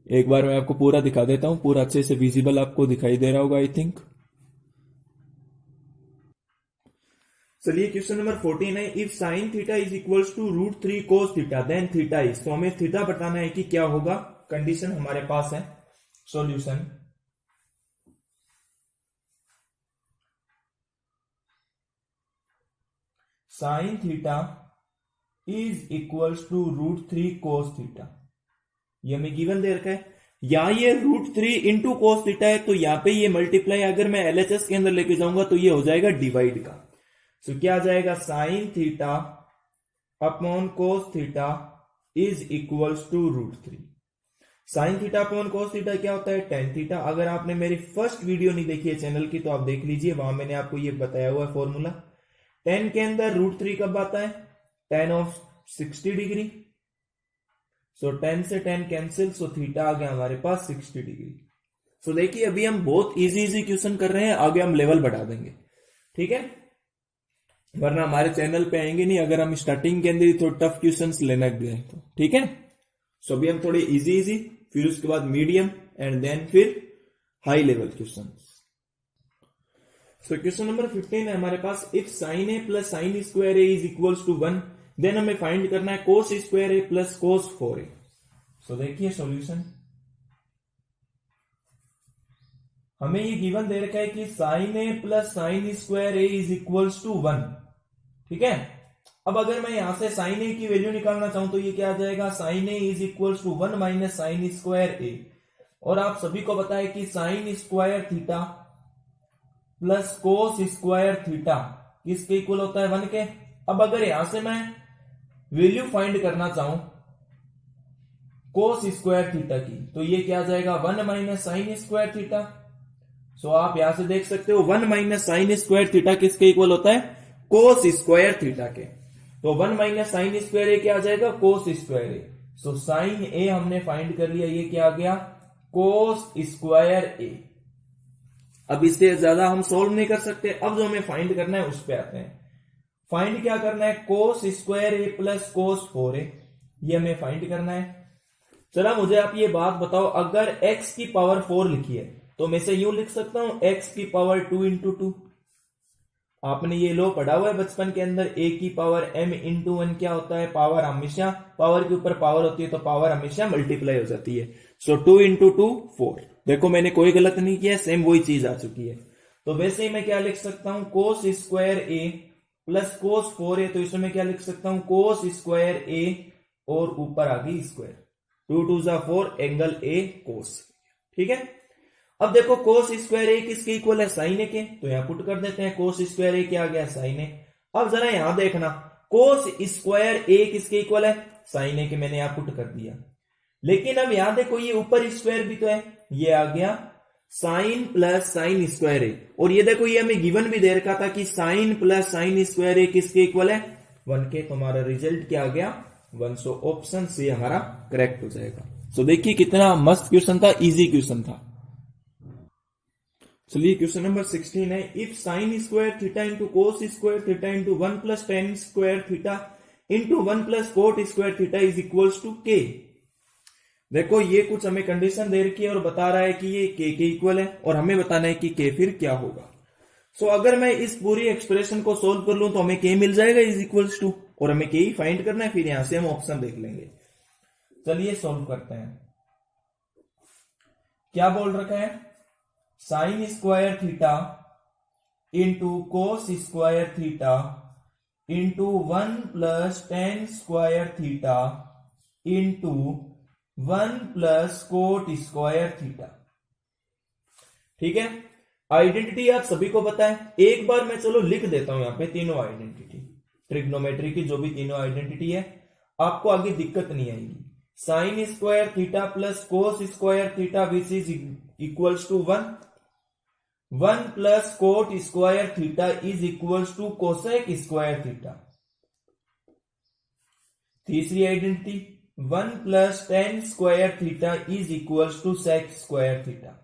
एक बार मैं आपको पूरा दिखा देता हूं, पूरा अच्छे से विजिबल आपको दिखाई दे रहा होगा आई थिंक। चलिए क्वेश्चन नंबर 14 है, if sine theta is equals to √3 cos theta then theta is. तो हमें थीटा बताना है कि क्या होगा, कंडीशन हमारे पास है। Solution, sine theta is equals to √3 cos theta. ये हमें गिवन दे रखा है, या ये √3 इंटू कोस थीटा है, तो यहाँ पे ये मल्टीप्लाई अगर मैं LHS के अंदर लेके जाऊंगा तो ये हो जाएगा डिवाइड का। सो क्या आ जाएगा, sine theta upon cos theta is equals to √3। Sine theta upon cos theta क्या होता है, टेन थीटा। अगर आपने मेरी फर्स्ट वीडियो नहीं देखी है चैनल की तो आप देख लीजिए, वहां मैंने आपको ये बताया हुआ है फॉर्मूला। टेन के अंदर √3 कब आता है, टेन ऑफ 60 डिग्री। सो 10 से 10 कैंसिल, सो थीटा आ गया हमारे पास 60 डिग्री। सो देखिए अभी हम बहुत इजी क्वेश्चन कर रहे हैं, आगे हम लेवल बढ़ा देंगे, ठीक है, वरना हमारे चैनल पे आएंगे नहीं अगर हम स्टार्टिंग के अंदर ही थोड़ा टफ क्वेश्चंस लेने गए तो, ठीक है। सो अभी हम थोड़े इजी, फिर उसके बाद मीडियम एंड देन फिर high level question. So question number 15 है हमारे पास, if sine A plus sine square A is equals to 1 then हमें फाइंड करना है कोस स्क्वायर ए प्लस कोस 4a। सो देखिए सॉल्यूशन, हमें ये गिवन दे रखा है कि sine A plus sine square A is equals to 1, ठीक है। अब अगर मैं यहां से साइन ए की वैल्यू निकालना चाहूं तो ये क्या आ जाएगा, sine A is equals to 1 minus sine square A. और आप सभी को पता है कि sine square theta plus cos square theta किसके इक्वल होता है, 1 के। अब अगर यहां से मैं वैल्यू फाइंड करना चाहूं कोस स्क्वायर थीटा की तो ये क्या आ जाएगा, 1 माइनस साइन स्क्वायर थीटा। सो आप यहां से देख सकते हो 1 माइनस साइन स्क्वायर थीटा किसके इक्वल होता है, कोस स्क्वायर थीटा के। तो 1 माइनस साइन स्क्वायर ए क्या आ जाएगा, कोस स्क्वायर ए। सो साइन ए हमने फाइंड कर लिया, ये क्या आ गया, कोस स्क्वायर ए। अब इससे ज्यादा हम सोल्व नहीं कर सकते, अब जो हमें फाइंड करना है उस पे आते हैं। फाइंड क्या करना है, कोस स्क्वायर ए प्लस कोस 4a, ये हमें फाइंड करना है। चला मुझे आप ये बात बताओ, अगर x की पावर 4 लिखी है तो मैं से यूं लिख सकता हूं x की पावर 2 इंटू 2। आपने ये लो पढ़ा हुआ है बचपन के अंदर, a की पावर m इंटू 1 क्या होता है, पावर हमेशा, पावर के ऊपर पावर होती है तो पावर हमेशा मल्टीप्लाई हो जाती है। सो 2 इंटू 2 4। देखो मैंने कोई गलत नहीं किया, सेम वही चीज आ चुकी है। तो वैसे ही मैं क्या लिख सकता हूं, कोस स्क्वायर ए प्लस कोस 4a, तो इसमें क्या लिख सकता हूं, कोस स्क्वायर ए और ऊपर आ गई स्क्वायर, 2 2 जा 4 एंगल ए कोस, ठीक है। अब देखो कोस स्क्वायर ए किसके इक्वल है, साइन ए के, तो यहां पुट कर देते हैं, कोस स्क्वायर ए क्या आ गया, साइन ए। अब जरा यहां देखना, कोस स्क्वायर ए किसके इक्वल है, साइन ए के, मैंने यहां पुट कर दिया। लेकिन अब यहां देखो ये ऊपर स्क्वायर भी तो है, ये आ गया sign plus sine square A. और ये देखो ये हमें गिवन भी दे रखा था कि साइन प्लस साइन स्क्वायर ए किसके इक्वल है, 1 के। तो हमारा रिजल्ट क्या आ गया, 1। सो ऑप्शन सी हमारा करेक्ट हो जाएगा। सो देखिए कितना मस्त क्वेश्चन था, इजी क्वेश्चन था। चलिए क्वेश्चन नंबर 16 है, if sine square theta into cos square theta into 1 plus tan square theta into 1 plus cot square theta is equals to k. देखो ये कुछ हमें कंडीशन दे रखी है और बता रहा है कि ये के इक्वल है, और हमें बताना है कि के फिर क्या होगा। सो अगर मैं इस पूरी एक्सप्रेशन को सोल्व कर लूं तो हमें के मिल जाएगा इज इक्वल्स टू, और हमें के ही फाइंड करना है, फिर यहां से हम ऑप्शन देख लेंगे। चलिए सोल्व करते हैं। क्या बोल रखा है, sine square theta into cos square theta into 1 plus tan square theta into 1 plus cot square theta, ठीक है। आइडेंटिटी आप सभी को पता है, एक बार मैं चलो लिख देता हूं यहां पे तीनों आइडेंटिटी, ट्रिग्नोमेट्री की जो भी तीनों आइडेंटिटी है, आपको आगे दिक्कत नहीं आएगी। Sine square theta plus cos square theta which is equals to 1, 1 plus cot square theta is equals to cosec square theta. तीसरी identity 1 plus tan square theta is equals to sec square theta.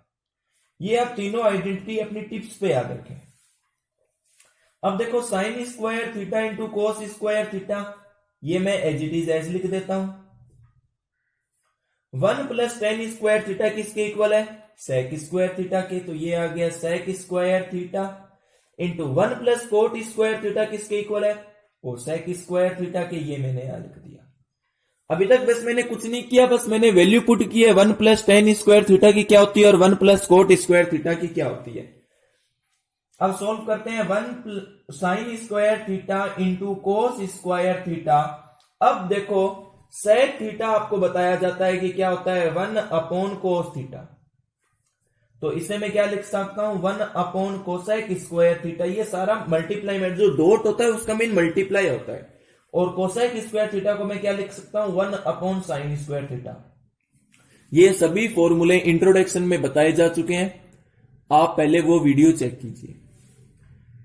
ये आप तीनों identity अपनी tips पे याद रखें। अब देखो sign square theta into cos square theta, ये मैं एज इट इज एज लिख देता हूं। 1 प्लस टेन स्क्वायर थीटा किसके इक्वल है, सेक स्क्वायर थीटा के, तो ये आ गया sec square theta into 1 plus cot square theta किसके इक्वल है, कोसेक स्क्वायर थीटा के, ये मैंने यहां लिख दिया। अभी तक बस मैंने कुछ नहीं किया, बस मैंने वैल्यू पुट की है 1 प्लस टेन स्क्वायर थीटा की क्या होती है और 1 प्लस कोट स्क्वायर थीटा की क्या होती है। अब सॉल्व करते हैं, 1 sign square theta into cos square theta. अब देखो सेक थीटा आपको बताया जाता है कि क्या होता है 1/cos थीटा। तो इसे मैं क्या लिख सकता हूं 1/cosec स्क्वायर थीटा। ये सारा मल्टीप्लाई में जो डॉट होता है उसका मीन मल्टीप्लाई होता है। और कोसेक स्क्वायर थीटा को मैं क्या लिख सकता हूं 1/sin स्क्वायर थीटा। ये सभी फॉर्मूले इंट्रोडक्शन में बताए जा चुके हैं, आप पहले वो वीडियो चेक कीजिए।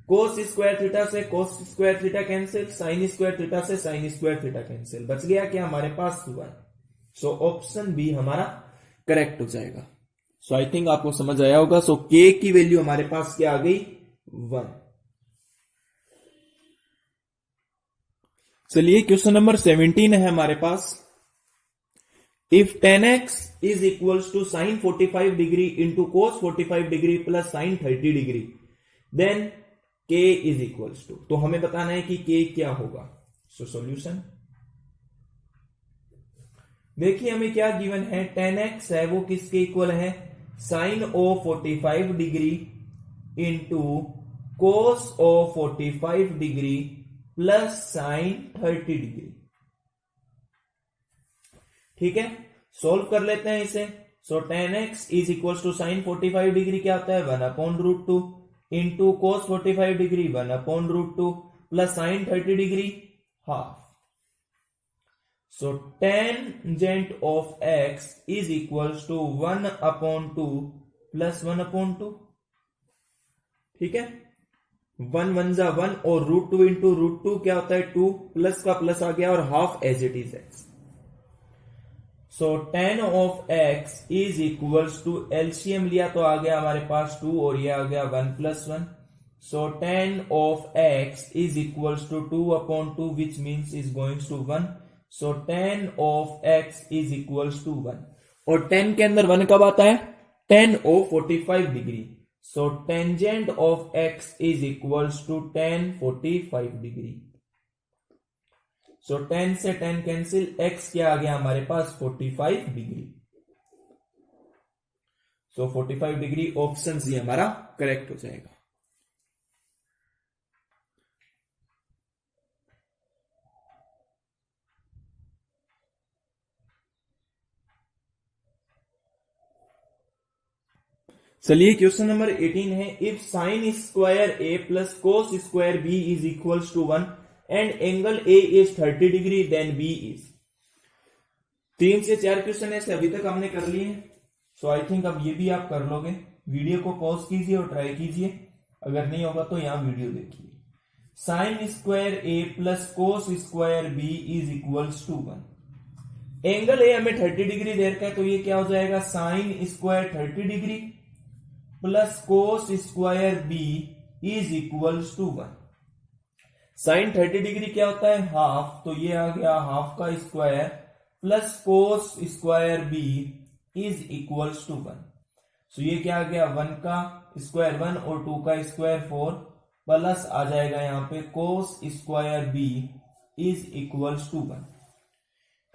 कोस स्क्वायर थीटा से cos square theta cancel, sign square theta से साइन स्क्वायर थीटा कैंसिल, बच गया क्या हमारे पास 1। सो ऑप्शन बी हमारा करेक्ट हो जाएगा। सो आई थिंक आपको समझ आया होगा। सो के की वैल्यू हमारे पास क्या आ गई 1। चलिए क्वेश्चन नंबर 17 है हमारे पास। If 10x is equals to sine 45 degree into cos 45 degree plus sine 30 degree then k is equals to, तो हमें बताना है कि k क्या होगा। सो सॉल्यूशन देखिए हमें क्या गिवन है 10x है वो किसके इक्वल है sine of 45 degree into cos of 45 degree plus sine 30 degree. ठीक है, सोल्व कर लेते हैं इसे। So 10x is equal to sine 45 degree क्या होता है 1/√2 into cos 45 degree 1/√2 plus sine 30 degree half. So tangent of x is equal to 1/2 plus 1/2। ठीक है, 1 1 जा 1 और √2 इंटू √2 क्या होता है 2, प्लस का प्लस आ गया और half as it is x। So tan of x is equals to LCM लिया तो आ गया हमारे पास 2 और ये आ गया 1 + 1। So tan of x is equals to 2/2 which means is going to 1। So tan of x is equals to 1 और 10 के अंदर 1 कब आता है tan of 45 degree. So tangent of x is equals to tan 45 degree. So 10 से 10 cancel, x क्या आ गया हमारे पास 45 degree. So 45 degree option C हमारा करेक्ट हो जाएगा। चलिए क्वेश्चन नंबर 18 है। If sine square a plus cos square b is equals to 1 and angle A is 30 degree then B is. 3 से 4 क्वेश्चन ऐसे अभी तक हमने कर लिए हैं। सो आई थिंक अब ये भी आप कर लोगे। वीडियो को पॉज कीजिए और ट्राई कीजिए, अगर नहीं होगा तो यहां वीडियो देखिए। Sine square A plus cos square B is equals to 1। Angle A हमें 30 डिग्री दे रखा है तो ये क्या हो जाएगा sine square 30 degree plus cos square B is equals to 1। Sine 30 degree क्या होता है हाफ, तो ये आ गया हाफ का square plus cos square b is equals to 1। So ये क्या आ गया 1 का स्क्वायर 1 और 2 का स्क्वायर 4 प्लस आ जाएगा यहां पे cos square b is equals to 1।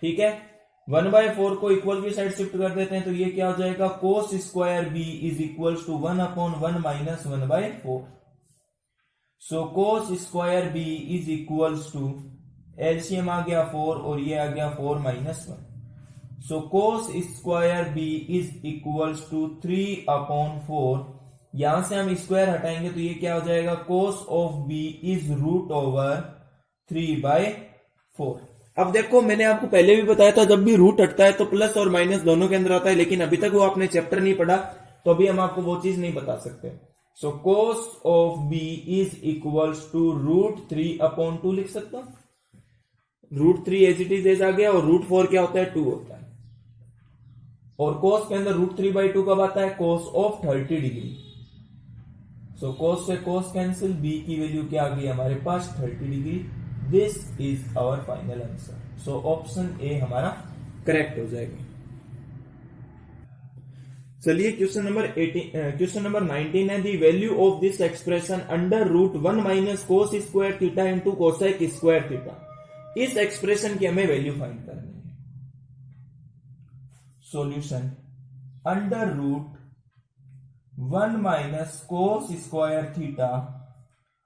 ठीक है, 1/4 को इक्वल की साइड शिफ्ट कर देते हैं तो ये क्या हो जाएगा cos square b is equals to 1/1 minus 1/4। So cos square b is equals to LCM आ गया 4 और ये आ गया 4 - 1। So cos square b is equals to 3/4। यहां से हम स्क्वायर हटाएंगे तो ये क्या हो जाएगा कोस ऑफ b इज √3/4। अब देखो मैंने आपको पहले भी बताया था जब भी रूट हटता है तो प्लस और माइनस दोनों के अंदर आता है, लेकिन अभी तक वो आपने चैप्टर नहीं पढ़ा तो अभी हम आपको वो चीज नहीं बता सकते। So cos of b is equals to √3/2 लिख सकता हूं। √3 एज इट इज आ गया और √4 क्या होता है 2 होता है और कोस के अंदर √3/2 कब आता है cos of 30 degree. So cos से कोस कैंसिल, b की वैल्यू क्या आ गई हमारे पास 30 degree. This is our final answer. So option A हमारा करेक्ट हो जाएगा। चलिए क्वेश्चन नंबर 19 है। The value of this expression √1 minus cos square theta into cosec square theta. इस एक्सप्रेशन की हमें वैल्यू फाइंड करनी है। Solution √1 minus cos square theta.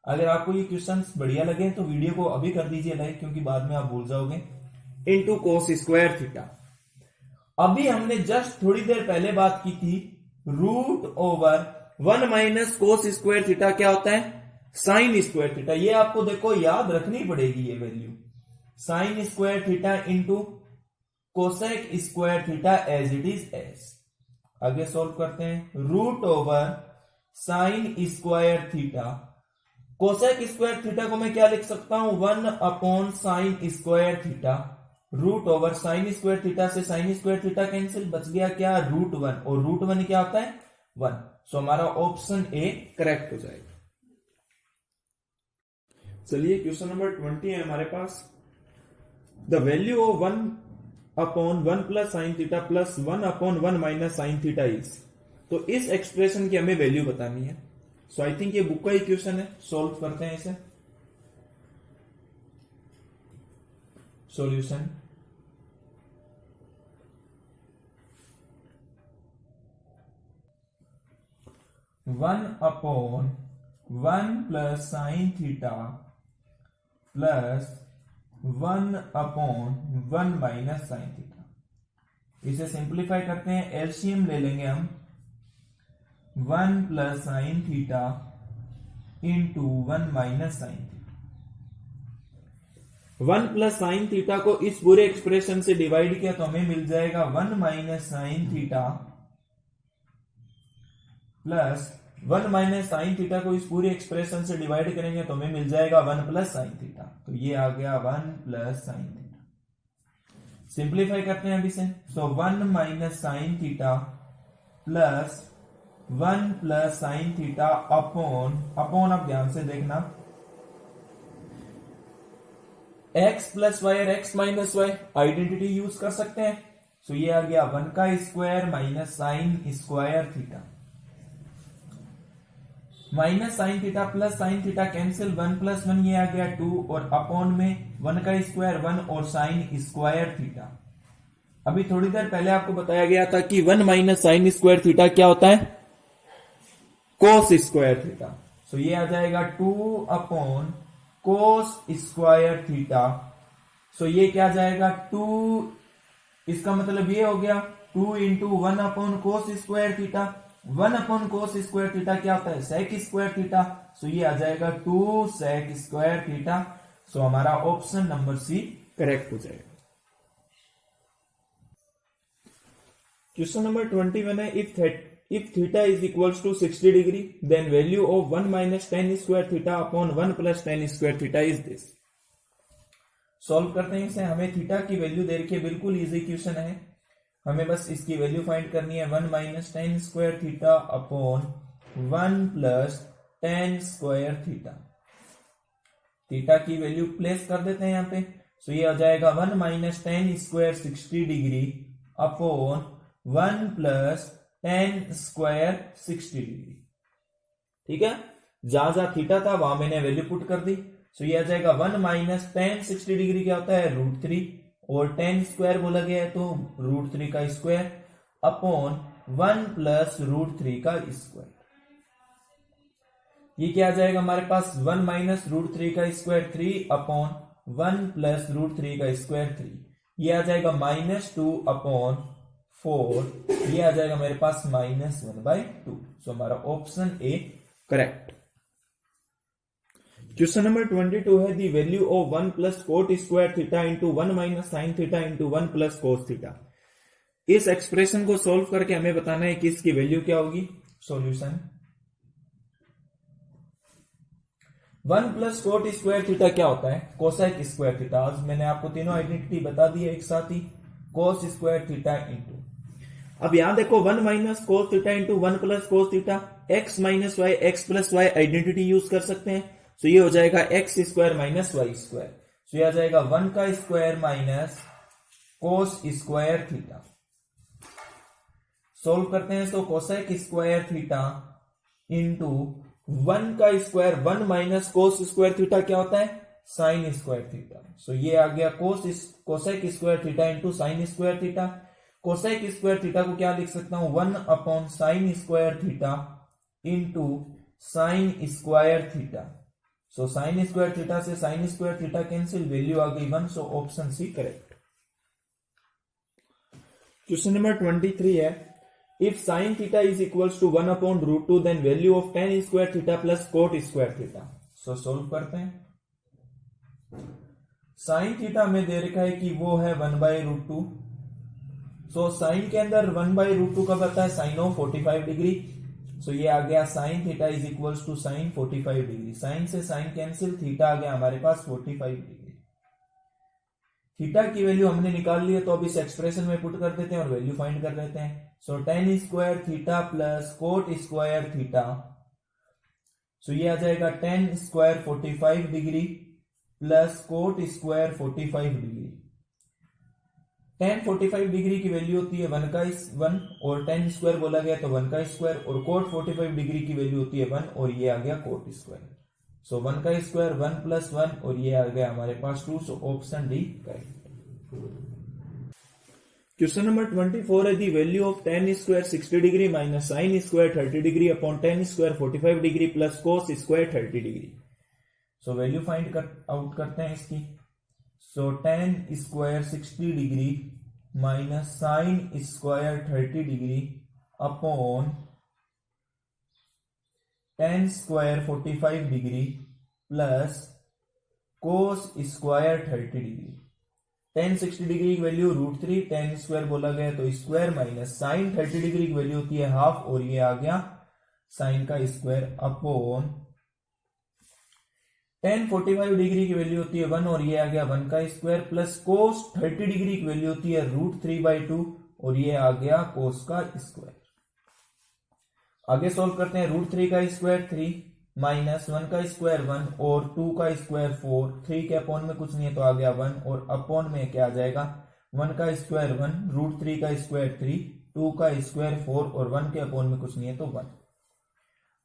अगर आपको ये क्वेश्चंस बढ़िया लगे तो वीडियो को अभी कर दीजिए लाइक, क्योंकि बाद में आप भूल जाओगे। Into cos square theta. अभी हमने जस्ट थोड़ी देर पहले बात की थी root over 1 minus cos square theta क्या होता है, साइन स्क्वायर थीटा। ये आपको देखो याद रखनी पड़ेगी ये value, sine square theta into cosec square theta as it is as. आगे सॉल्व करते हैं, root over sine square theta, cosec square theta को मैं क्या लिख सकता हूं, 1 upon sine square theta, root over sine square theta से साइन स्क्वायर थीटा कैंसिल, बच गया क्या, रूट 1, और रूट 1 क्या होता है 1। सो हमारा ऑप्शन ए करेक्ट हो जाएगा। चलिए क्वेश्चन नंबर 20 है हमारे पास, the value of 1 upon 1 plus sine theta plus 1 upon 1 minus sine theta is. तो इस एक्सप्रेशन की हमें वैल्यू बतानी है। सो आई थिंक ये बुक का ही क्वेश्चन है, सॉल्व करते हैं इसे। Solution, one upon 1 plus sine theta plus 1 upon 1 minus sine theta. इसे सिंप्लीफाई करते हैं, एलसीएम ले लेंगे हम, 1 plus sine theta into 1 minus sine theta. 1 plus sine theta को इस पूरे एक्सप्रेशन से डिवाइड किया तो हमें मिल जाएगा 1 minus sine theta plus 1 minus sine theta को इस पूरे एक्सप्रेशन से डिवाइड करेंगे तो हमें मिल जाएगा 1 प्लस साइन थीटा। तो ये आ गया 1 प्लस साइन थीटा। सिंप्लीफाई करते हैं अभी से, so 1 minus sine theta plus 1 plus sine theta upon आप ध्यान से देखना, x प्लस वाई और x minus y identity use कर सकते हैं। सो ये आ गया 1 का square minus sine square theta, minus sine theta plus sine theta cancel, 1 plus 1 ये आ गया 2, और अपॉन में 1 का स्क्वायर 1 और साइन स्क्वायर थीटा। अभी थोड़ी देर पहले आपको बताया गया था कि 1 माइनस साइन स्क्वायर थीटा क्या होता है, कोस स्क्वायर थीटा। सो ये आ जाएगा 2 upon cos square theta. So ये क्या जाएगा 2, इसका मतलब ये हो गया 2 into 1 upon cos square theta. 1 upon cos square theta क्या होता है, सेक स्क्वायर थीटा। सो ये आ जाएगा 2 सेक स्क्वायर थीटा। सो हमारा ऑप्शन नंबर सी करेक्ट हो जाएगा। क्वेश्चन नंबर 21 है, if theta is equals to 60 degree then value of 1 minus tan square theta upon 1 plus tan square theta is this. Solve करते हैं इसे, हमें थीटा की value दे रखी है, बिल्कुल इजी क्वेश्चन है, हमें बस इसकी वैल्यू फाइंड करनी है, 1 minus tan square theta upon 1 plus tan square theta. Theta की वैल्यू प्लेस कर देते हैं यहां पे। सो ये आ जाएगा 1 minus tan square 60 degree upon 1 plus tan square 60 degree. ठीक है, जहां जहां थीटा था वहां मैंने वैल्यू पुट कर दी। सो ये आ जाएगा 1 माइनस टेन 60 डिग्री क्या होता है, √3, और 10 स्क्वायर बोला गया है तो √3 का स्क्वायर अपॉन 1 प्लस √3 का स्क्वायर। ये क्या आ जाएगा हमारे पास, 1 माइनस √3 का स्क्वायर 3 अपॉन 1 प्लस √3 का स्क्वायर 3। ये आ जाएगा -2 अपॉन 4, ये आ जाएगा मेरे पास -1/2। सो हमारा option A correct. Question number 22 है, the value of 1 plus cot square theta into 1 minus sine theta into 1 plus cos theta. इस एक्सप्रेशन को सोल्व करके हमें बताना है कि इसकी वैल्यू क्या होगी। Solution, 1 plus cot square theta क्या होता है, कोसेक स्क्वायर थीटा। आज मैंने आपको तीनों आइडेंटिटी बता दी है एक साथ ही, कोस स्क्वायर थीटा इंटू, अब यहां देखो 1 minus cos theta into 1 plus cos theta, x minus y x plus y identity use कर सकते हैं। सो ये हो जाएगा x square minus y square. So ये आ जाएगा 1 का square minus cos square theta. Solve करते हैं तो कोसेक स्क्वायर थीटा इंटू 1 का square 1 minus cos square theta क्या होता है, साइन स्क्वायर थीटा। सो ये आ गया cosec square theta into sine square theta. Cosec square theta को क्या लिख सकता हूं, 1 upon sine square theta into sine square theta. So sine square theta से sine square theta cancel, value आ गई 1। So option C correct. Question number 23 है if sine theta is equals to 1 upon root 2 then value of tan square theta plus cot square theta. So solve करते हैं। Sine theta में दे रखा है कि वो है 1/√2। सो साइन के अंदर 1/√2 कब आता है? Sine of 45 degree. सो ये आ गया sine theta is equals to sine 45 degree. Sine से साइन कैंसिल, थीटा आ गया हमारे पास 45 डिग्री। थीटा की वैल्यू हमने निकाल ली है, तो अब इस एक्सप्रेशन में पुट कर देते हैं और वैल्यू फाइंड कर लेते हैं। So tan square theta plus cot square theta, so ये आ जाएगा tan square 45 degree plus cot square 45 degree. tan 45 degree की वैल्यू होती है 1 का 1 और tan स्क्वायर बोला गया तो 1 का स्क्वायर, और कोट 45 डिग्री की वैल्यू होती है 1 और ये आ गया कोट स्क्वायर। सो 1 का स्क्वायर 1 प्लस 1 और ये आ गया हमारे पास 2। So option D correct. Question number 24 है the value of tan square 60 degree minus sine square 30 degree upon tan square 45 degree plus cos square 30 degree. So value find out करते हैं इसकी। So tan square 60 degree minus sine square 30 degree upon tan square 45 degree plus cos square 30 degree. tan 60 degree की value √3, tan square बोला गया तो square minus sign 30 degree की value होती है हाफ और ये आ गया साइन का स्क्वायर अपॉन tan 45 डिग्री की वैल्यू होती है 1 और ये आ गया 1 का स्क्वायर प्लस कोस 30 डिग्री की वैल्यू होती है √3/2 और ये आ गया कोस का स्क्वायर। आगे सॉल्व करते हैं। √3 का स्क्वायर 3 माइनस 1 का स्क्वायर 1 और 2 का स्क्वायर 4। 3 के अपॉन में कुछ नहीं है तो आ गया 1 और अपॉन में क्या आ जाएगा 1 का स्क्वायर 1, √3 का स्क्वायर 3, 2 का स्क्वायर 4 और 1 के अपॉन में कुछ नहीं है तो 1।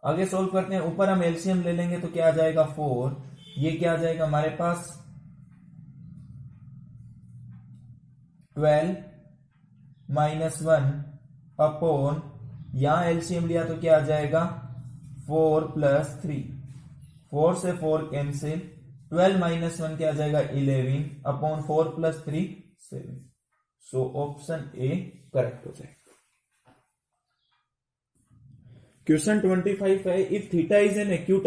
आगे सॉल्व करते हैं। ऊपर हम एलसीएम ले लेंगे तो क्या आ जाएगा 4, ये क्या आ जाएगा हमारे पास 12 माइनस 1 अपॉन, यहां एलसीएम लिया तो क्या आ जाएगा 4 प्लस 3, 4 से 4 कैंसिल, 12 माइनस 1 क्या आ जाएगा 11 upon 4 plus 3 7। So option A correct हो जाएगा। क्वेश्चन 25 है if theta is an acute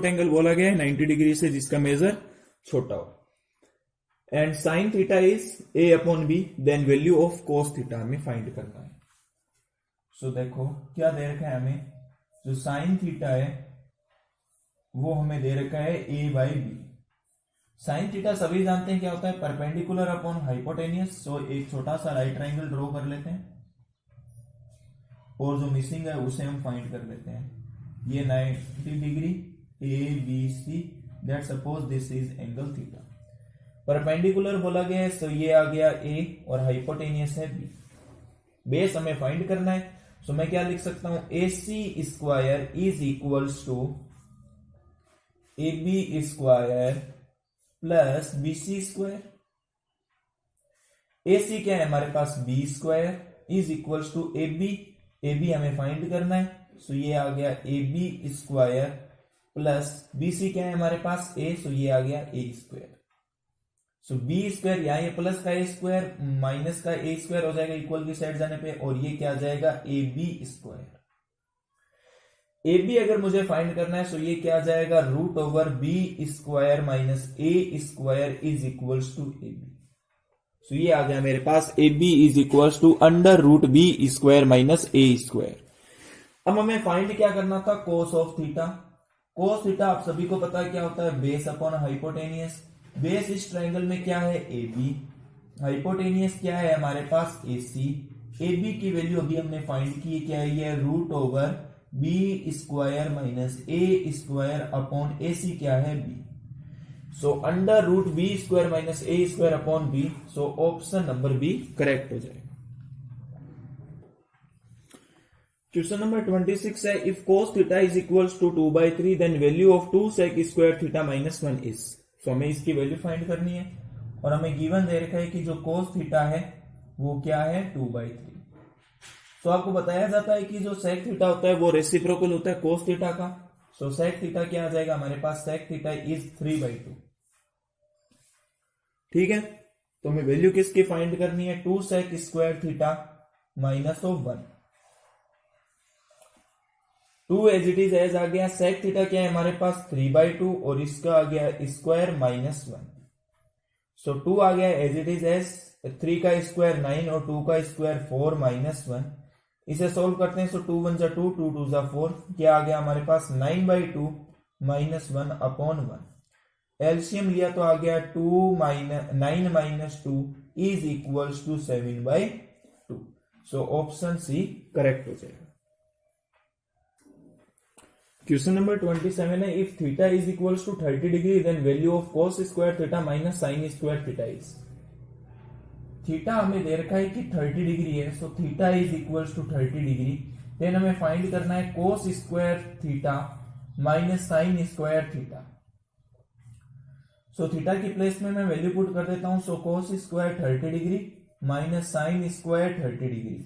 angle बोला गया है 90 डिग्री से जिसका मेजर छोटा हो, and sine theta is a upon B, then value of cos theta हमें फाइंड करना है। सो देखो क्या दे रखा है हमें, जो साइन थीटा है वो हमें दे रखा है a/b। साइन थीटा सभी जानते हैं क्या होता है, परपेंडिकुलर अपॉन हाइपोटेनियस। सो एक छोटा सा राइट ट्राइंगल ड्रॉ कर लेते हैं और जो मिसिंग है उसे हम फाइंड कर लेते हैं। ये 90 degree ABC, that suppose this is angle theta. Perpendicular बोला गया है तो ये आ गया A और हाइपोटेनियस है B। बेस हमें फाइंड करना है। सो मैं क्या लिख सकता हूं, AC square is equals to AB square plus BC square. AC क्या है हमारे पास B square is equals to AB हमें फाइंड करना है। सो ये आ गया AB स्क्वायर प्लस BC क्या है हमारे पास A, सो ये आ गया A square. So B square यहाँ ये प्लस का A स्क्वायर माइनस का A स्क्वायर हो जाएगा इक्वल की साइड जाने पे, और ये क्या आ जाएगा AB स्क्वायर। AB अगर मुझे फाइंड करना है सो ये क्या आ जाएगा √B square minus A square is equals to AB। So ये आ गया मेरे पास AB is equals to √B square minus A square. अब हमें फाइंड क्या करना था, cos of theta. Cos theta आप सभी को पता है क्या होता है, बेस अपॉन हाइपोटेनियस। बेस इस ट्रायंगल में क्या है AB, हाइपोटेनियस क्या है हमारे पास AC। AB की वैल्यू अभी हमने फाइंड की है, क्या है ये √B square minus A square upon AC क्या है B। So √B square minus A square upon B। So option number B correct हो जाएगा। क्वेश्चन नंबर 26 है if cos theta is equals to 2/3 then value of 2 sec square theta minus 1 is. So हमें इसकी value find करनी है और हमें given दे रखा है कि जो cos थीटा है वो क्या है 2/3। तो आपको बताया जाता है कि जो sec थीटा होता है वो रेसिप्रोकल होता है cos थीटा का। सो sec थीटा क्या आ जाएगा हमारे पास, sec थीटा इज 3/2। ठीक है, तो हमें वैल्यू किसकी फाइंड करनी है, 2 sec square theta minus of 1। 2 as it is as आ गया, sec थीटा क्या है हमारे पास 3/2 और इसका आ गया स्क्वायर माइनस 1। सो 2 आ गया एज इट इज एज, 3 का स्क्वायर 9 और 2 का स्क्वायर 4 माइनस 1। इसे सोल्व करते हैं, सो 2 1 2, 2 2 4, क्या आ गया हमारे पास 9/2 माइनस 1 अपॉन 1। एलसीएम लिया तो आ गया 9 minus 2 is equals to 7/2। So option C correct हो जाएगा। क्वेश्चन नंबर 27 है, if theta is equals to 30 degree then value of cos square theta minus sine square theta is. Theta हमें दे रखा है कि 30 डिग्री है, so theta is equals to 30 degree. Then हमें फाइंड करना है cos square theta minus sine square theta. So theta की प्लेस में मैं वैल्यू पुट कर देता हूं, सो cos square 30 degree minus sine square 30 degree.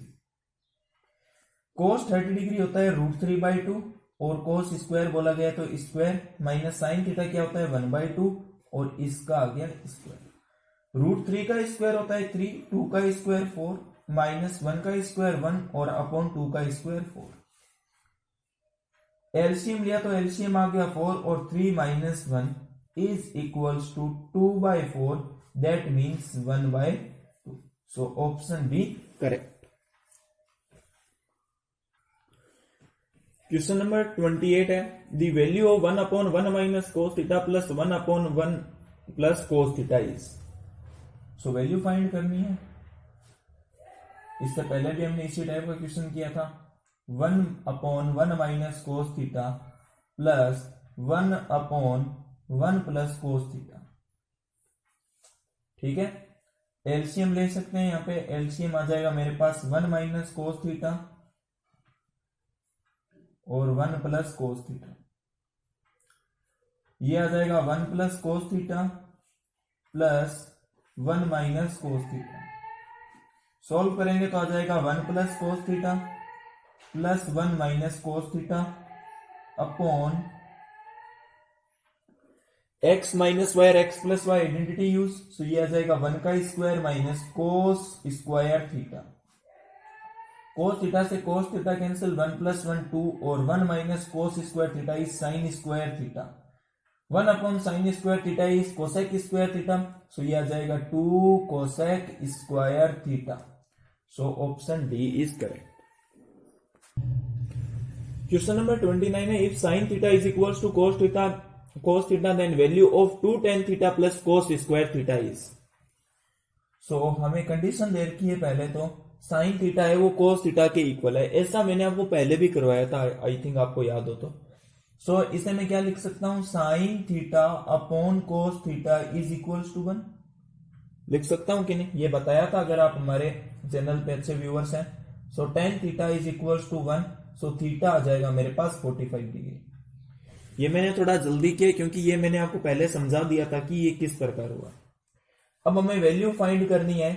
cos 30 degree होता है √3/2 और cos स्क्वायर बोला गया तो स्क्वायर, माइनस साइन थीटा क्या होता है 1/2 और इसका आ गया स्क्वायर। √3 का स्क्वायर होता है 3, 2 का स्क्वायर 4, माइनस 1 का स्क्वायर 1 और अपॉन 2 का स्क्वायर 4। एलसीएम लिया तो एलसीएम आ गया 4 और 3 minus 1 is equals to 2/4, that means 1/2। So option B correct. Question number 28 है, the value of 1/1 minus cos theta plus 1/1 plus cos theta is. So value find करनी है। इससे पहले भी हमने इसी टाइप का क्वेश्चन किया था, 1/1 minus cos theta plus 1/1 plus cos theta. ठीक है, एलसीएम ले सकते हैं। यहां पे एलसीएम आ जाएगा मेरे पास 1 माइनस cos थीटा और 1 प्लस cos थीटा। ये आ जाएगा 1 plus cos theta plus 1 minus cos theta. Solve करेंगे तो आ जाएगा 1 plus cos theta plus 1 minus cos theta upon x minus y और x plus y identity use. So ये आ जाएगा 1 का square minus cos square theta. cos theta से cos थीटा कैंसिल, 1 प्लस 1 2 और 1 minus cos square theta is sine square theta. 1 upon sine square theta is cosec square theta. So ये आ जाएगा 2 cosec square theta. So option D is correct. Question number 29 है, if sine theta is equals to cos theta then value of 2 tan theta plus cos square theta is. So हमें condition दे रखी है, पहले तो साइन थीटा है वो cos theta के इक्वल है। ऐसा मैंने आपको पहले भी करवाया था, आई थिंक आपको याद हो तो। सो इसे मैं क्या लिख सकता हूं, sine theta upon cos theta is equals to 1 लिख सकता हूं कि नहीं, ये बताया था अगर आप हमारे चैनल पे अच्छे व्यूअर्स हैं। So tan theta is equals to 1। So theta आ जाएगा मेरे पास 45 डिग्री। ये मैंने थोड़ा जल्दी किया क्योंकि ये मैंने आपको पहले समझा दिया था कि ये किस प्रकार हुआ। अब हमें वैल्यू फाइंड करनी है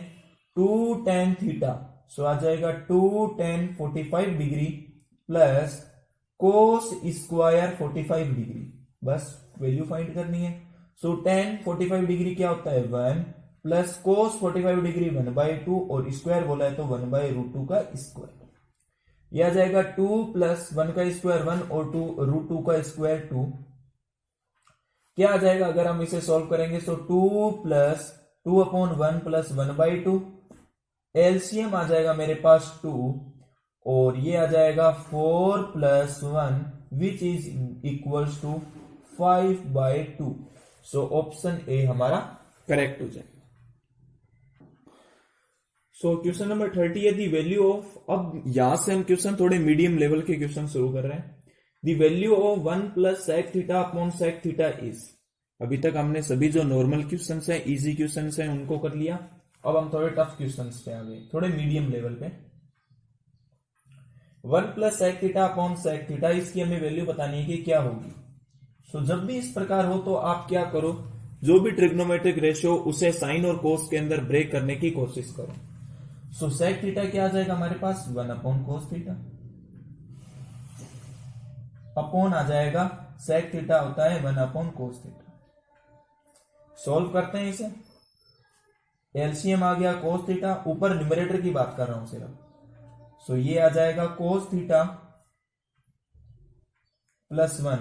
2 tan थीटा। सो आ जाएगा 2 tan 45 degree plus cos square 45 degree. बस वैल्यू फाइंड करनी है। सो tan 45 डिग्री क्या होता है 1 प्लस cos 45 डिग्री 1/2 और स्क्वायर बोला है तो 1/√2 का स्क्वायर। यह आ जाएगा 2 प्लस 1 का स्क्वायर 1 और 2√2 का स्क्वायर 2। क्या आ जाएगा अगर हम इसे सॉल्व करेंगे, सो 2 प्लस 2/1 प्लस 1/2। एलसीएम आ जाएगा मेरे पास 2 और ये आ जाएगा 4 plus 1 which is equals to 5/2। So option A हमारा करेक्ट हो जाएगा। सो क्वेश्चन नंबर 30 है, दी वैल्यू ऑफ, अब यहां से हम क्वेश्चन थोड़े मीडियम लेवल के क्वेश्चन शुरू कर रहे हैं। The value of 1 plus sec theta upon sec theta is. अभी तक हमने सभी जो नॉर्मल क्वेश्चंस हैं, इजी क्वेश्चंस हैं, उनको कर लिया। अब हम थोड़े टफ क्वेश्चंस पे आ गए, थोड़े मीडियम लेवल पे। 1 plus sec theta upon sec theta, इसकी हमें वैल्यू बतानी है कि क्या होगी। सो जब भी इस प्रकार हो तो आप क्या करो, जो भी ट्रिग्नोमेट्रिक रेशियो उसे साइन और कोस के अंदर ब्रेक करने की कोशिश करो। सो sec थीटा क्या आ जाएगा हमारे पास 1 अपॉन cos थीटा अपॉन आ जाएगा sec थीटा होता है 1 अपॉन cos थीटा। सॉल्व करते हैं इसे। एलसीएम आ गया cos थीटा, ऊपर न्यूमरेटर की बात कर रहा हूं सिर्फ। सो ये आ जाएगा cos थीटा +1,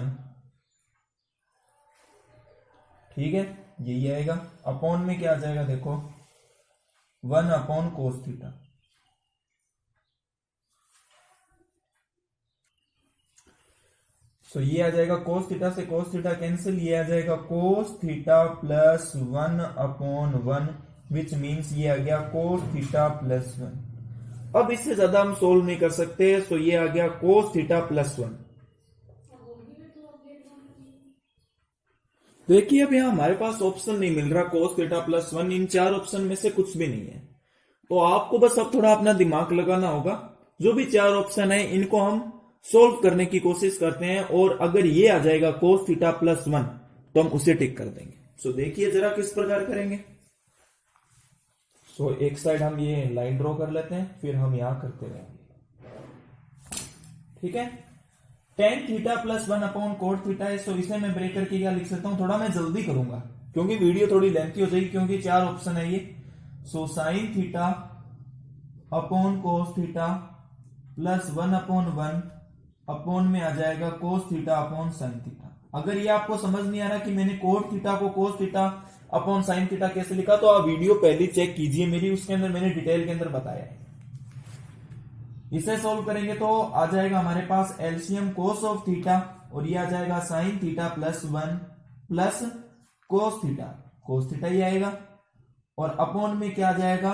ठीक है, यही आएगा। अपॉन में क्या आ जाएगा देखो, 1/cos थीटा। सो ये आ जाएगा cos थीटा से cos थीटा कैंसिल, ये आ जाएगा cos थीटा +1/1, विच मीन्स ये आ गया cos थीटा +1। अब इससे ज्यादा हम सोल्व नहीं कर सकते, सो ये आ गया cos थीटा +1। देखिए अब यहां हमारे पास ऑप्शन नहीं मिल रहा cos थीटा +1, इन चार ऑप्शन में से कुछ भी नहीं है, तो आपको बस अब थोड़ा अपना दिमाग लगाना होगा। जो भी चार ऑप्शन है इनको हम सोल्व करने की कोशिश करते हैं, और अगर ये आ जाएगा cos थीटा +1 तो हम उसे टिक कर देंगे। सो देखिए जरा किस प्रकार करेंगे। सो एक साइड हम ये लाइन ड्रॉ कर लेते हैं, फिर हम यहां करते रहेंगे, ठीक है। tan थीटा +1/cot थीटा है, सो इसे मैं ब्रेक करके क्या लिख सकता हूं, थोड़ा मैं जल्दी करूंगा क्योंकि वीडियो थोड़ी लेंथी हो जाएगी, क्योंकि चार ऑप्शन है ये। सो sin theta upon cos theta +1/1 upon में आ जाएगा cos theta upon sin theta. अगर ये आपको समझ नहीं आ रहा कि मैंने cot थीटा को cos theta upon sin theta कैसे लिखा, तो आप वीडियो पहले चेक कीजिए मेरी, उसके अंदर मैंने डिटेल के अंदर बताया है। इसे सोल्व करेंगे तो आ जाएगा हमारे पास एलसीएम cos ऑफ थीटा, और ये आ जाएगा sin theta +1 plus cos theta ही आएगा, और अपॉन में क्या आ जाएगा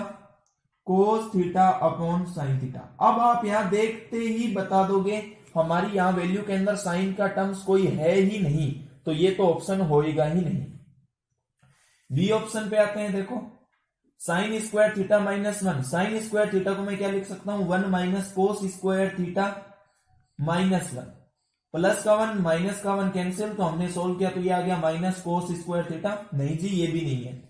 cos theta upon sin theta. अब आप यहां देखते ही बता दोगे हमारी यहां वैल्यू के अंदर साइन का टर्म्स कोई है ही नहीं, तो ये तो ऑप्शन होएगा ही नहीं। बी ऑप्शन पे आते हैं, देखो sign square theta -1, sign square theta को मैं क्या लिख सकता हूं 1 - cos स्क्वायर थीटा -1, प्लस का 1 माइनस का 1 कैंसिल, तो हमने सोल्व किया तो ये आ गया -cos स्क्वायर थीटा। नहीं जी ये भी नहीं है।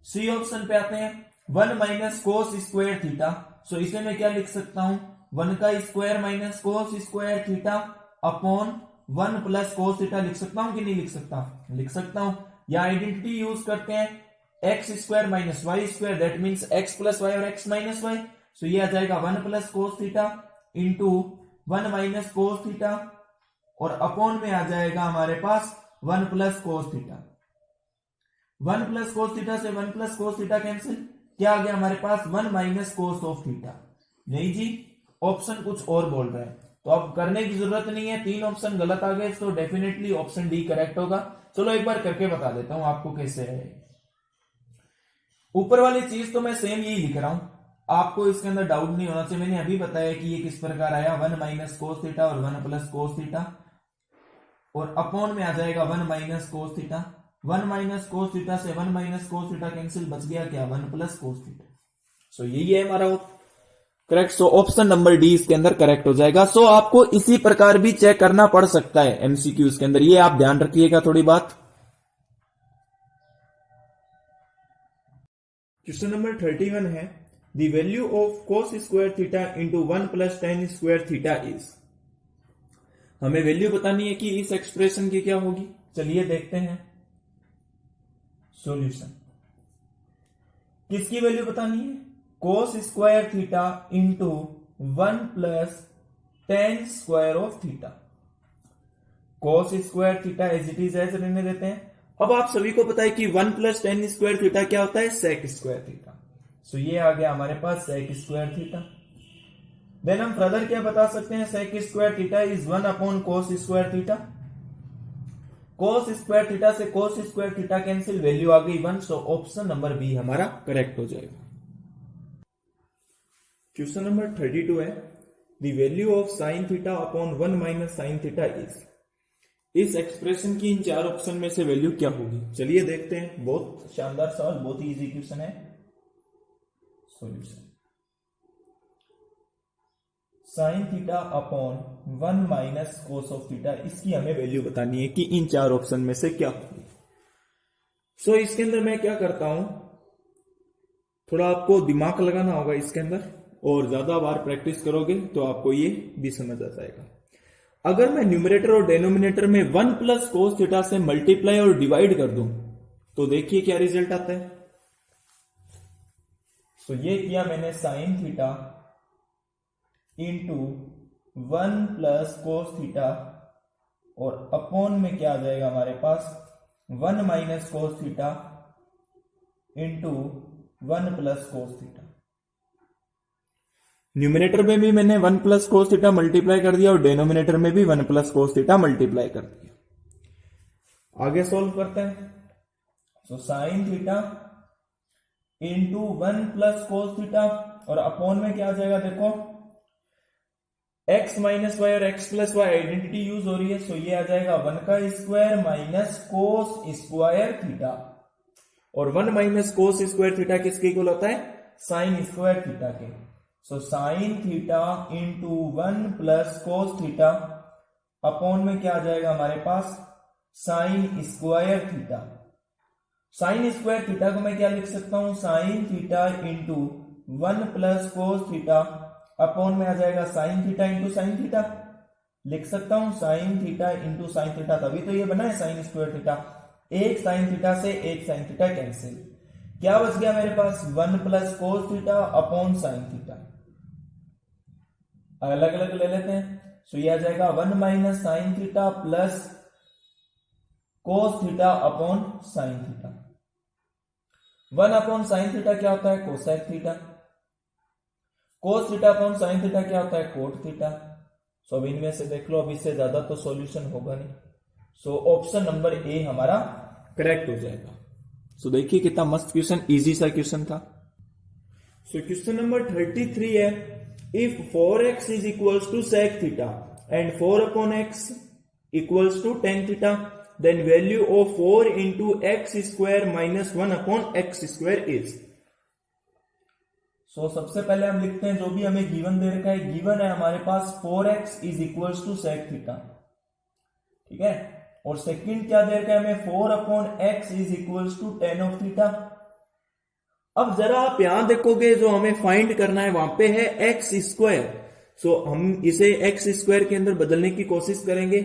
सी ऑप्शन पे आते हैं 1 - cos स्क्वायर थीटा, सो इसे मैं क्या लिख सकता हूं 1 का square minus cos square theta upon 1 plus cos theta. लिख सकता हूं कि नहीं लिख सकता, लिख सकता हूं। या आइडेंटिटी यूज करते हैं x square minus y square, that means x plus y और x माइनस वाई, सो ये आ जाएगा 1 plus cos theta into 1 minus cos theta, और अपॉन में आ जाएगा हमारे पास 1 plus cos theta. 1 plus cos theta से 1 प्लस cos थीटा कैंसिल, क्या आ गया हमारे पास 1 माइनस cos ऑफ थीटा। नहीं जी ऑप्शन कुछ और बोल रहा है, तो अब करने की जरूरत नहीं है, तीन ऑप्शन गलत आ गए, तो डेफिनेटली ऑप्शन डी करेक्ट होगा। चलो एक बार करके बता देता हूं आपको कैसे है। ऊपर वाली चीज तो मैं सेम यही लिख रहा हूं, आपको इसके अंदर डाउट नहीं होना चाहिए। मैंने अभी बताया कि ये किस प्रकार आया 1 माइनस cos थीटा और 1 प्लस cos थीटा, और अपॉन में आ जाएगा 1 minus cos theta. 1 minus cos theta से 1 माइनस cos थीटा कैंसिल, बच गया क्या 1 प्लस cos थीटा। सो यही है हमारा करेक्ट। सो ऑप्शन नंबर डी इसके अंदर करेक्ट हो जाएगा। सो आपको इसी प्रकार भी चेक करना पड़ सकता है एमसीक्यूज के अंदर, ये आप ध्यान रखिएगा थोड़ी बात। क्वेश्चन नंबर 31 है the value of cos square theta into 1 plus tan square theta is. हमें वैल्यू बतानी है कि इस एक्सप्रेशन की क्या होगी। चलिए देखते हैं सॉल्यूशन। किसकी वैल्यू बतानी है cos square theta into 1 plus tan square of theta. cos square theta as it is as रहने देते हैं। अब आप सभी को पता है कि 1 प्लस tan स्क्वायर थीटा क्या होता है sec स्क्वायर थीटा। सो ये आ गया हमारे पास sec स्क्वायर थीटा। देन हम फर्दर क्या बता सकते हैं sec square theta is 1 upon cos square theta. cos square theta से cos square theta cancel, value आ गई 1। सो ऑप्शन नंबर बी हमारा करेक्ट हो जाएगा। क्वेश्चन नंबर 32 है the value of sine theta upon 1 minus sine theta is. इस expression की इन चार ऑप्शन में से वैल्यू क्या होगी। चलिए देखते हैं, बहुत शानदार सवाल, बहुत ही इजी क्वेश्चन है। Solution sine theta upon 1 minus cos of theta, इसकी हमें वैल्यू बतानी है कि इन चार ऑप्शन में से क्या होगी। सो इसके अंदर मैं क्या करता हूं, थोड़ा आपको दिमाग लगाना होगा इसके अंदर, और ज्यादा बार प्रैक्टिस करोगे तो आपको ये भी समझ आ जाएगा। अगर मैं न्यूमरेटर और डेनोमिनेटर में 1 प्लस कोस थीटा से मल्टीप्लाई और डिवाइड कर दूं तो देखिए क्या रिजल्ट आता है। सो ये किया मैंने sign theta into 1 plus cos theta, और अपॉन में क्या आ जाएगा हमारे पास 1 minus cos theta into 1 plus cos theta. Numerator में भी मैंने 1 प्लस कोस थीटा मल्टीप्लाई कर दिया और डिनोमिनेटर में भी 1 प्लस कोस थीटा मल्टीप्लाई कर दिया। आगे सॉल्व करते हैं। So sine theta into 1 plus cos theta, और अपॉन में क्या आ जाएगा देखो, x माइनस वाई और x plus y identity use हो रही है, सो ये आ जाएगा 1 का square minus cos square theta, और 1 माइनस कोस स्क्वायर थीटा किसके इक्वल होता है, साइन स्क्वायर थीटा के। So sine theta into 1 plus cos theta, upon में क्या आ जाएगा हमारे पास sine square theta. Sine square theta को मैं क्या लिख सकता हूं, sine theta into 1 plus cos theta, upon में आ जाएगा sine theta into sine theta. लिख सकता हूं sine theta into sine theta, तभी तो ये बना है साइन स्क्वायर थीटा। एक साइन थीटा से एक साइन थीटा कैंसिल, क्या बच गया मेरे पास 1 plus cos theta upon sine theta. अलग अलग ले लेते हैं। सो ये आ जाएगा 1 minus sine theta plus cos theta upon sine theta. 1 upon sine theta क्या होता है, cosec theta. Cos theta upon sine theta क्या होता है, कोट थीटा। सो अब इनमें से देख लो, अब इससे ज्यादा तो सॉल्यूशन होगा नहीं। सो ऑप्शन नंबर ए हमारा करेक्ट हो जाएगा। सो देखिए कितना मस्त क्वेश्चन, इजी सा क्वेश्चन था। सो क्वेश्चन नंबर 33 है, if 4x is equals to sec theta and 4 upon x equals to tan theta, then value of 4 into x square minus 1 upon x square is. So सबसे पहले हम लिखते हैं जो भी हमें गिवन दे रखा है। गिवन है हमारे पास 4x is equals to sec theta, ठीक है, और सेकंड क्या दे रखा है हमें, 4 upon x is equals to tan of theta. अब जरा आप यहां देखोगे, जो हमें फाइंड करना है वहां पे है एक्स स्क्वायर। सो हम इसे एक्स स्क्वायर के अंदर बदलने की कोशिश करेंगे।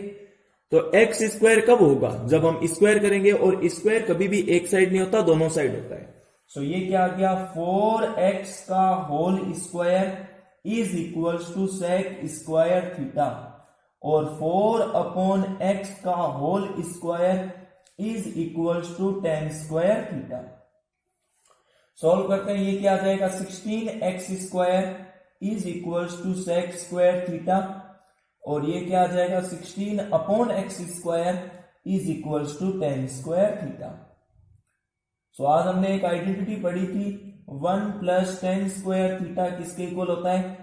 तो एक्स स्क्वायर कब होगा, जब हम स्क्वायर करेंगे, और स्क्वायर कभी भी एक साइड नहीं होता, दोनों साइड होता है। सो ये क्या आ गया, 4x का whole square is equals to sec square theta, और 4 अपॉन x का whole square is equals to tan square theta. Solve करते हैं, ये क्या आ जाएगा 16x square is equals to sec square theta, और ये क्या आ जाएगा 16 upon x square is equals to tan square theta. So आज हमने एक आइडेंटिटी पढ़ी थी, 1 प्लस tan स्क्वायर थीटा किसके इक्वल होता है,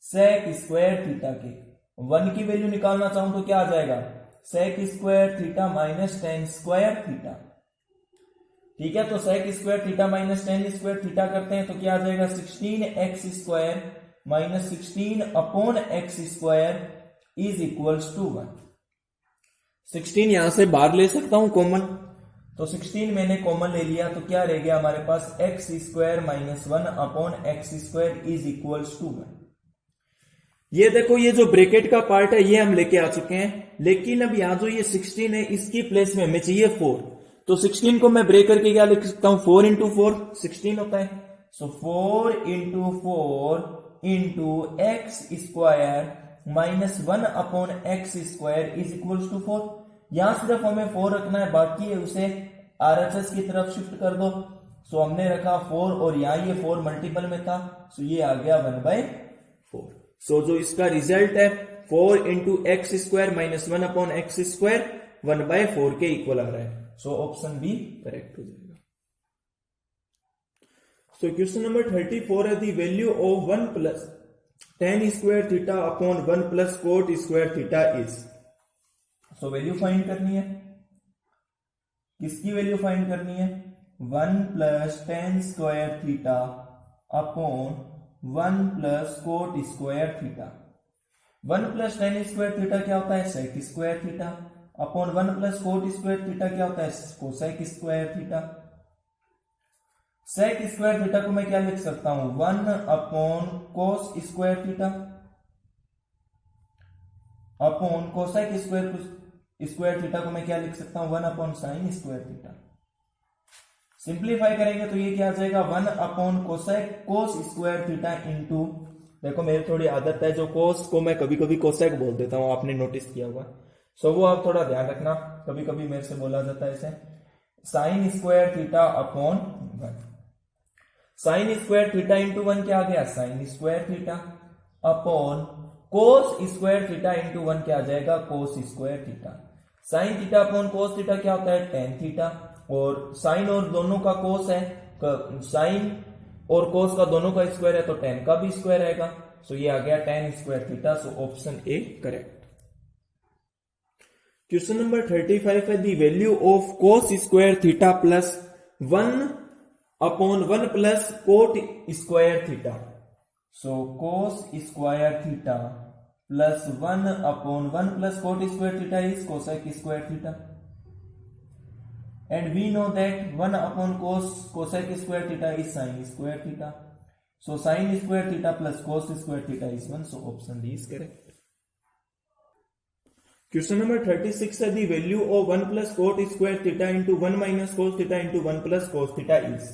सेक स्क्वायर थीटा के। 1 की वैल्यू निकालना चाहूं तो क्या आ जाएगा, sec square theta minus tan square theta, ठीक है। तो sec square theta minus tan square theta करते हैं तो क्या आ जाएगा 16x square minus 16 upon x square is equals to 1। 16 यहां से बाहर ले सकता हूं कॉमन, तो 16 मैंने कॉमन ले लिया, तो क्या रह गया हमारे पास x square minus 1 upon x square is equals to 1। ये देखो, ये जो ब्रैकेट का पार्ट है ये हम लेके आ चुके हैं, लेकिन अब यहां जो ये 16 है इसकी प्लेस में हमें चाहिए 4। तो 16 को मैं ब्रेक करके क्या लिख सकता हूं, 4 इंटू 4 16 होता है। So 4 into 4 into x square minus 1 upon x square is equals to 4। यहां सिर्फ हमें 4 रखना है, बाकी है उसे आरएचएस की तरफ शिफ्ट कर दो। सो हमने रखा 4, और यहां ये 4 मल्टीपल में था, सो ये आ गया 1/4। सो जो इसका रिजल्ट है 4 into x square minus 1 upon x square 1/4 के इक्वल आ रहा है। सो ऑप्शन बी करेक्ट हो जाएगा। सो क्वेश्चन नंबर 34 है, the value of 1 plus tan square theta upon 1 plus cot square theta is. So value find करनी है, किसकी वैल्यू फाइंड करनी है, 1 plus tan square theta upon 1 plus cot square theta. 1 plus tan square theta क्या होता है, sec square theta, upon 1 plus cot square theta क्या होता है, cosec square theta. Sec square theta को मैं क्या लिख सकता हूं, 1 upon cos square theta upon cosec square theta को मैं क्या लिख सकता हूं, 1 upon sine square theta. Simplify करेंगे तो ये क्या आ जाएगा 1 अपॉन कोसेक कोस स्क्वायर थीटा इंटू, देखो मेरी थोड़ी आदत है जो कोस को मैं कभी कभी कोसेक बोल देता हूं, आपने नोटिस किया होगा, सो वो आप थोड़ा ध्यान रखना, कभी कभी मेरे से बोला जाता है ऐसे, sign square theta upon 1, sign square theta into 1 क्या आ गया sine square theta upon cos square theta into 1 क्या आ जाएगा cos square theta, sine theta upon cos theta क्या होता है टेन थीटा, और साइन और दोनों का कोस है, साइन और कोस का दोनों का स्क्वायर है तो टेन का भी स्क्वायर आएगा, सो ये आ गया tan square theta, so option A correct. Question number 35 है the value of cos square theta plus 1 upon 1 plus cot square theta, so cos square theta plus 1 upon 1 plus cot square theta is cosec square theta, and we know that 1 upon cosec square theta is sin square theta, so sin square theta plus cos square theta is 1, so option D is correct. Question number 36 है the value of 1 plus cot square theta into 1 minus cos theta into 1 plus cos theta is,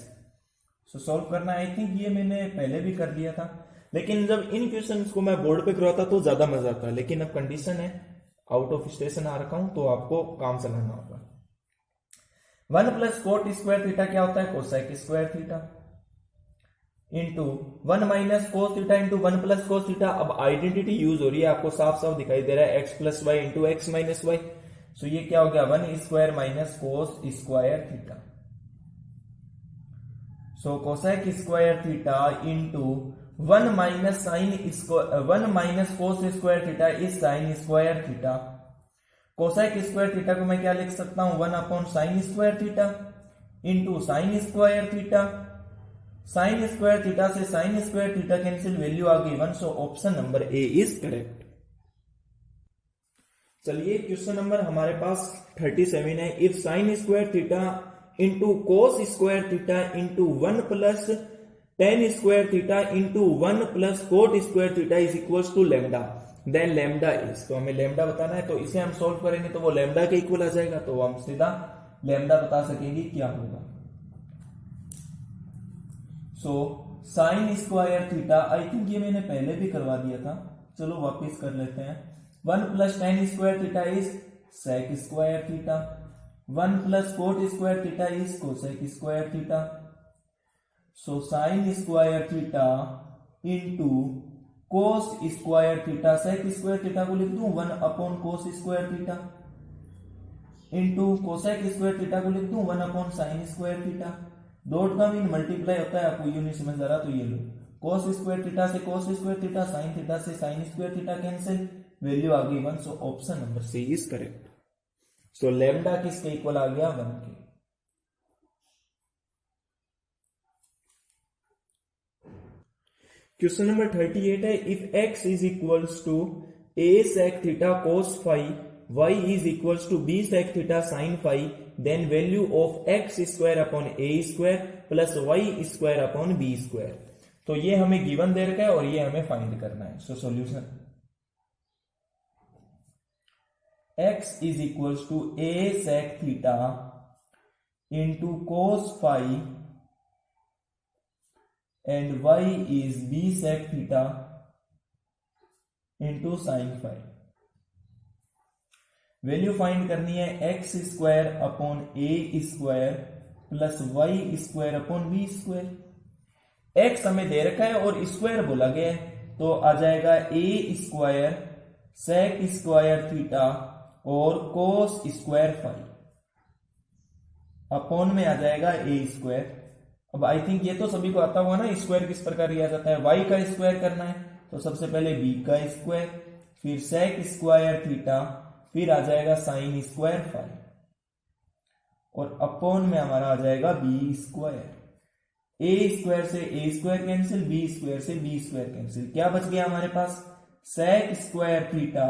so solve करना, आई think ये मैंने पहले भी कर दिया था, लेकिन जब इन क्वेश्चंस को मैं बोर्ड पे करवाता तो ज्यादा मजा आता, लेकिन अब कंडीशन है आउट ऑफ स्टेशन आ रखा हूं तो आपको काम चलाना होगा। 1 प्लस कोट स्क्वायर थीटा क्या होता है cosec square theta into 1 minus cos theta into 1 plus cos theta, अब आइडेंटिटी यूज हो रही है, आपको साफ साफ दिखाई दे रहा है x plus y into x minus y, so ये क्या हो गया 1 square minus cos square theta, so cosec square theta into 1 minus sine 1 minus cos square theta is sine square theta, cosec square theta को मैं क्या लिख सकता हूं 1 upon sine square theta into sine square theta, sine square theta से sine square theta cancel, value आ गई 1, so option number A is correct. चलिए क्वेश्चन नंबर हमारे पास 37 है, if sine square theta into cos square theta into 1 plus tan square theta into 1 plus cot square theta is equal to lambda, then lambda is, तो हमें lambda बताना है, तो इसे हम सोल्व करेंगे तो वो लेमडा के इक्वल आ जाएगा, तो हम सीधा लेमडा बता सकेंगे क्या होगा। सो साइन स्क्वायर थीटा, आई थिंक ये मैंने पहले भी करवा दिया था, चलो वापस कर लेते हैं, 1 plus tan square theta is sec square theta, 1 plus cot square theta is cosec square theta, so sine square theta into cos square theta, sec square theta को लिख दूं 1 upon cos square theta into cosec square theta को लिख दूं 1 upon sine square theta, dot का mean multiply होता है, आपको ये नहीं समझ आ रहा तो ये लो, कोस स्क्वायर थीटा से cos square theta, sine theta से sine square theta cancel, value आ गई 1, so option number C is correct. So lambda किसके इक्वल आ गया 1 के। क्वेश्चन नंबर 38 है, if x is equals to a sec theta cos phi, y is equals to b sec theta sin phi, then value of x square upon a square plus y square upon b square, तो ये हमें given दे रखा है और ये हमें find करना है। So solution x is equals to a sec theta into cos phi and y is b sec theta into sin phi, value find करनी है x square upon a square plus y square upon b square, x हमें दे रखा है और square बोला गया है, तो आ जाएगा a square sec square theta और cos स्क्वायर फाई अपॉन में आ जाएगा a स्क्वायर। अब आई थिंक ये तो सभी को आता हुआ ना, स्क्वायर किस प्रकार किया जाता है, y का स्क्वायर करना है तो सबसे पहले b का स्क्वायर, फिर sec स्क्वायर थीटा, फिर आ जाएगा साइन स्क्वायर फाई और अपॉन में हमारा आ जाएगा b स्क्वायर, a स्क्वायर से a square cancel, b square से b स्क्वायर कैंसिल, क्या बच गया हमारे पास sec square theta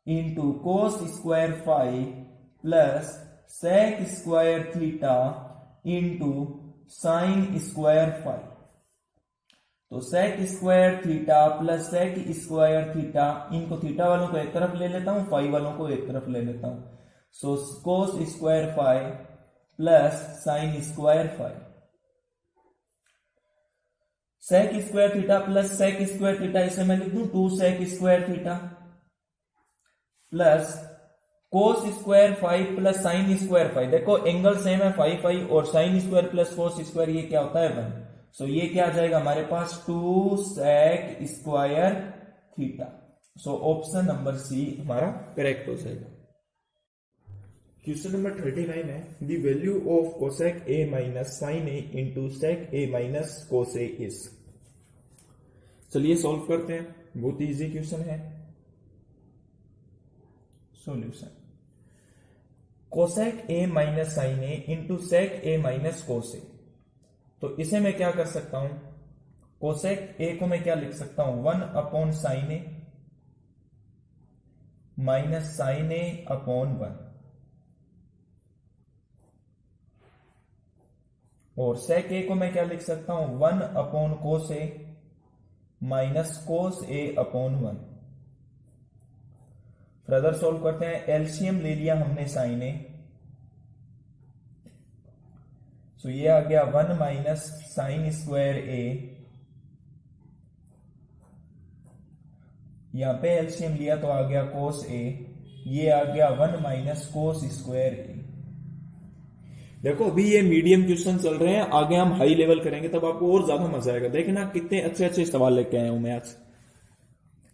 into cos square phi plus sec square theta into sine square phi, तो sec square theta plus sec square theta, इनको theta वालों को एक तरफ ले लेता हूं, फाई वालों को एक तरफ ले लेता हूं, so cos square phi plus sine square phi, sec square theta plus sec square theta, इसे मैं लिख दूं 2 sec square theta plus cos square phi plus sine square phi. देखो एंगल सेम है फाइव फाइव, और sine square plus cos square ये क्या होता है 1। सो ये क्या आ जाएगा हमारे पास 2 sec square theta. So option number C हमारा करेक्ट हो जाएगा। क्वेश्चन नंबर 39 है the value of cosec A minus sine A into sec A minus cos A is. चलिए सॉल्व करते हैं, बहुत इजी क्वेश्चन है। Solution cosec A minus sine A into sec A minus cos A. तो इसे मैं क्या कर सकता हूं, कोसेक ए को मैं क्या लिख सकता हूं 1 अपॉन साइन ए माइनस साइन ए अपॉन 1, और सेक ए को मैं क्या लिख सकता हूं 1 अपॉन कोस ए माइनस कोस ए अपॉन 1। फर्दर सॉल्व करते हैं, एलसीएम ले लिया हमने साइन ए, सो ये आ गया 1 माइनस साइन स्क्वायर ए, यहां पे एलसीएम लिया तो आ गया कोस ए, ये आ गया 1 माइनस कोस स्क्वायर ए। देखो अभी ये मीडियम क्वेश्चन चल रहे हैं, आगे हम हाई लेवल करेंगे तब आपको और ज्यादा मजा आएगा। देखना कितने अच्छे अच्छे सवाल लेके आया हूं मैं आज।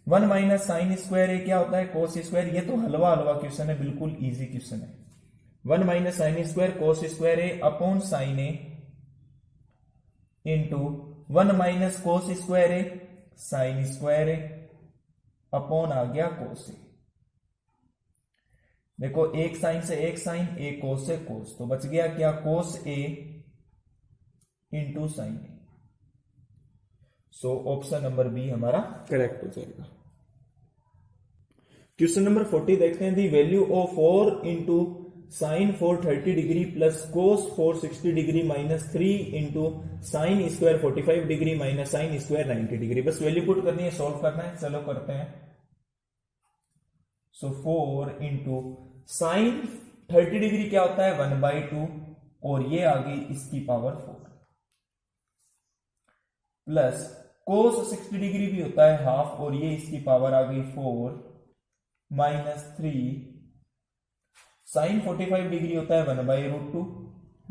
1 माइनस साइन स्क्वायर ए क्या होता है कोस स्क्वायर, ये तो हलवा हलवा क्वेश्चन है, बिल्कुल इजी क्वेश्चन है। 1 minus sine square cos square A upon sine A into 1 minus cos square A sine square A upon आ गया कोस ए। देखो एक साइन से एक साइन, एक कोस से कोस, तो बच गया क्या cos A into sine A. So option number B हमारा करेक्ट हो जाएगा। क्वेश्चन नंबर 40 देखते हैं the value of 4 into sine 430 degree plus cos 460 degree minus 3 into sine square 45 degree minus sine square 90 degree. बस वैल्यू पुट करनी है, solve करना है, चलो करते हैं। सो 4 इंटू साइन 30 डिग्री क्या होता है 1/2, और ये आ गई इसकी पावर 4, प्लस कोस 60 डिग्री भी होता है हाफ, और ये इसकी पावर आ गई 4 माइनस 3 साइन 45 डिग्री होता है 1/√2,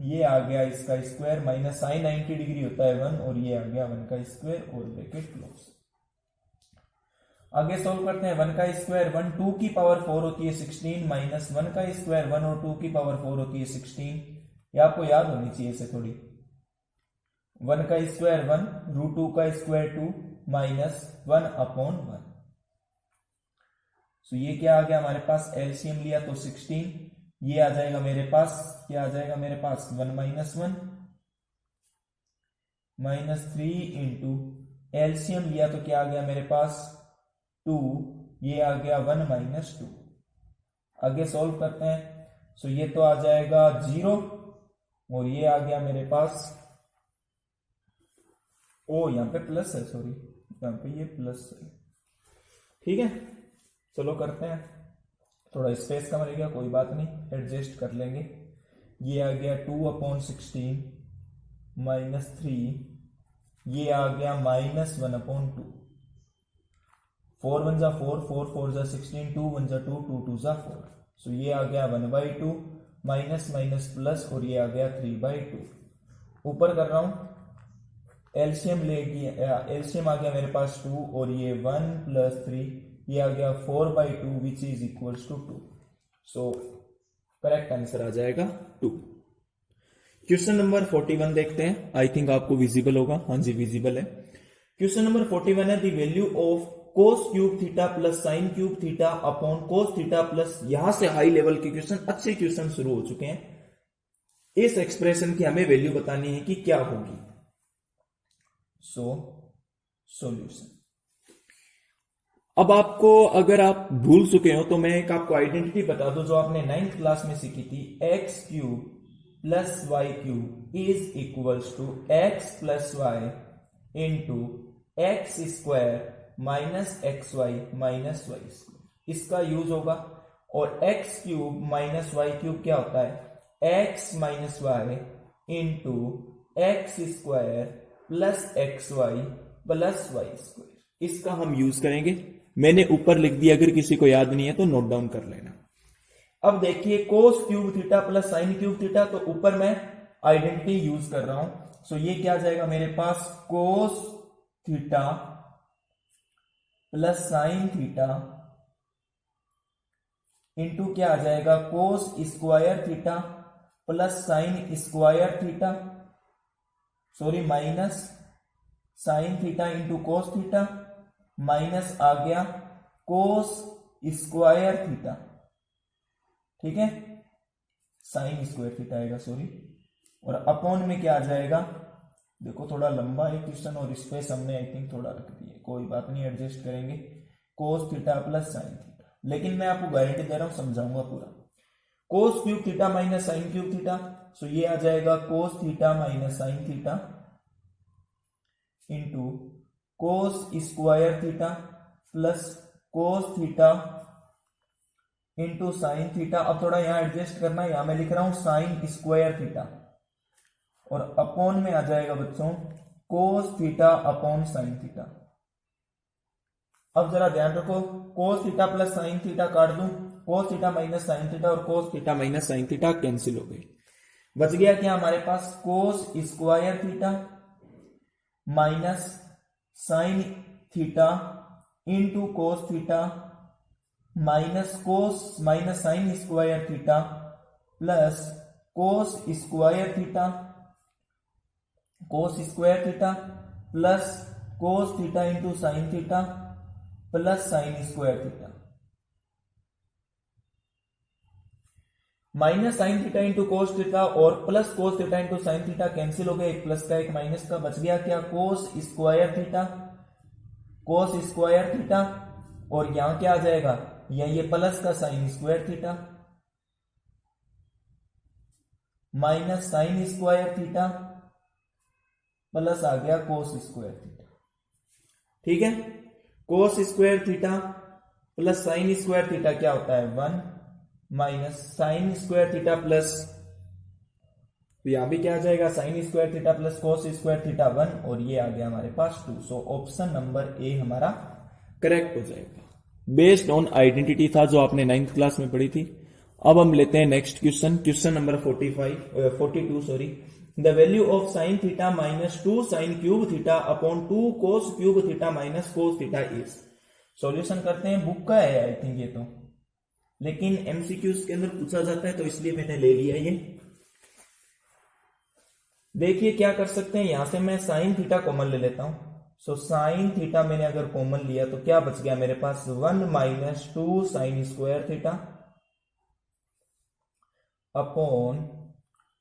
ये आ गया इसका स्क्वायर, माइनस साइन 90 डिग्री होता है 1, और ये आ गया 1 का स्क्वायर, और ब्रैकेट क्लोज। आगे सॉल्व करते हैं, 1 का स्क्वायर 1, 2 की पावर 4 होती है 16, माइनस 1 का स्क्वायर 1 और 2 की पावर 4 होती है 16। ये आपको याद होनी चाहिए इसे थोड़ी। 1 का स्क्वायर 1, √2 का स्क्वायर 2, माइनस 1 अपॉन 1। सो ये क्या आ गया हमारे पास, एलसीएम लिया तो 16, ये आ जाएगा मेरे पास, क्या आ जाएगा मेरे पास 1 माइनस 1 माइनस 3 इंटू एलसीएम लिया तो क्या आ गया मेरे पास 2, ये आ गया 1 माइनस 2। आगे सॉल्व करते हैं, सो ये तो आ जाएगा 0, और ये आ गया मेरे पास, ओ यहां पे प्लस है, सॉरी यहां पे ये प्लस है, ठीक है। चलो करते हैं, थोड़ा स्पेस कम रहेगा, कोई बात नहीं, एडजस्ट कर लेंगे। ये आ गया 2 अपॉन 16 माइनस 3, ये आ गया माइनस 1 अपॉन 2, 4 1 जा 4, 4 4 जा 16, 2 1 जा 2, 2 2 जा 4। सो ये आ गया 1/2 माइनस माइनस प्लस, और ये आ गया 3/2। ऊपर कर रहा हूं, एलसीएम ले गया, एलसीएम आ गया मेरे पास 2, और ये 1 प्लस 3, ये आ गया 4/2 which is equals to 2। So correct answer आ जाएगा 2। क्वेश्चन नंबर 41 देखते हैं, आई थिंक आपको विजिबल होगा, हाँ जी विजिबल है। क्वेश्चन नंबर 41 है the value of cos cube theta plus sign cube theta upon cos theta plus, यहां से हाई लेवल के क्वेश्चन, अच्छे क्वेश्चन शुरू हो चुके हैं। इस एक्सप्रेशन की हमें वैल्यू बतानी है कि क्या होगी। सो सॉल्यूशन, अब आपको अगर आप भूल चुके हो तो मैं एक आपको आइडेंटिटी बता दूं जो आपने 9th क्लास में सीखी थी, x cube plus y cube is equals to x plus y into x square minus x y minus y square, इसका यूज होगा। और x cube minus y cube क्या होता है, x minus y into x square plus x y plus y square. इसका हम use करेंगे, मैंने ऊपर लिख दिया, अगर किसी को याद नहीं है तो नोट डाउन कर लेना। अब देखिए कोस cube theta plus sign cube theta, तो ऊपर मैं आइडेंटिटी यूज कर रहा हूं। सो ये क्या आ जाएगा मेरे पास, cos theta plus sine theta into क्या आ जाएगा, cos square theta plus sine square theta, sorry minus sine theta into cos theta, minus आ गया कोस स्क्वायर थीटा, ठीक है, साइन स्क्वायर थीटा आएगा सॉरी, और अपॉन में क्या आ जाएगा, देखो थोड़ा लंबा है क्वेश्चन और स्पेस हमने आई थिंक थोड़ा रख दिया, कोई बात नहीं एडजस्ट करेंगे, cos theta plus sine theta, लेकिन मैं आपको गारंटी दे रहा हूं समझाऊंगा पूरा। Cos cube theta minus sine cube theta, so ये आ जाएगा cos theta minus sine theta into cos square theta plus cos theta into sine theta. अब थोड़ा यहां एडजस्ट करना, यहां मैं लिख रहा हूं साइन स्क्वायर थीटा, और अपॉन में आ जाएगा बच्चों cos theta upon sine theta. अब जरा ध्यान रखो, cos theta plus sine theta काट दूं, cos theta minus sine theta और cos theta minus sine theta cancel हो गई, बच गया क्या हमारे पास, cos square theta minus sine theta into cos theta minus sine square theta plus cos square theta plus cos theta into sine theta plus sine square theta, minus sine theta into cos theta और plus cos theta into sine theta cancel हो गया, एक plus का एक minus का, बच गया क्या, कोस स्क्वायर थीटा, और यहां क्या आ जाएगा, या ये प्लस का sine square theta minus sine square theta plus आ गया कोस स्क्वायर थीटा, ठीक है। Cos square theta plus sine square theta क्या होता है, 1 minus sine square theta plus, तो यहां भी क्या आ जाएगा, sine square theta plus cos square theta 1, और ये आ गया हमारे पास 2। सो ऑप्शन नंबर ए हमारा करेक्ट हो जाएगा, बेस्ड ऑन आइडेंटिटी था जो आपने 9th क्लास में पढ़ी थी। अब हम लेते हैं next question, question number 42 sorry. The value of sine theta minus 2 sign cube theta upon 2 cos cube theta minus cos theta is. Solution करते हैं, बुक का है आई थिंक ये तो, लेकिन एमसीक्यूज के अंदर पूछा जाता है तो इसलिए मैंने ले लिया ये। देखिए क्या कर सकते हैं, यहां से मैं साइन थीटा कॉमन ले लेता हूं। सो साइन थीटा मैंने अगर कॉमन लिया तो क्या बच गया मेरे पास, 1 minus 2 sine square theta upon,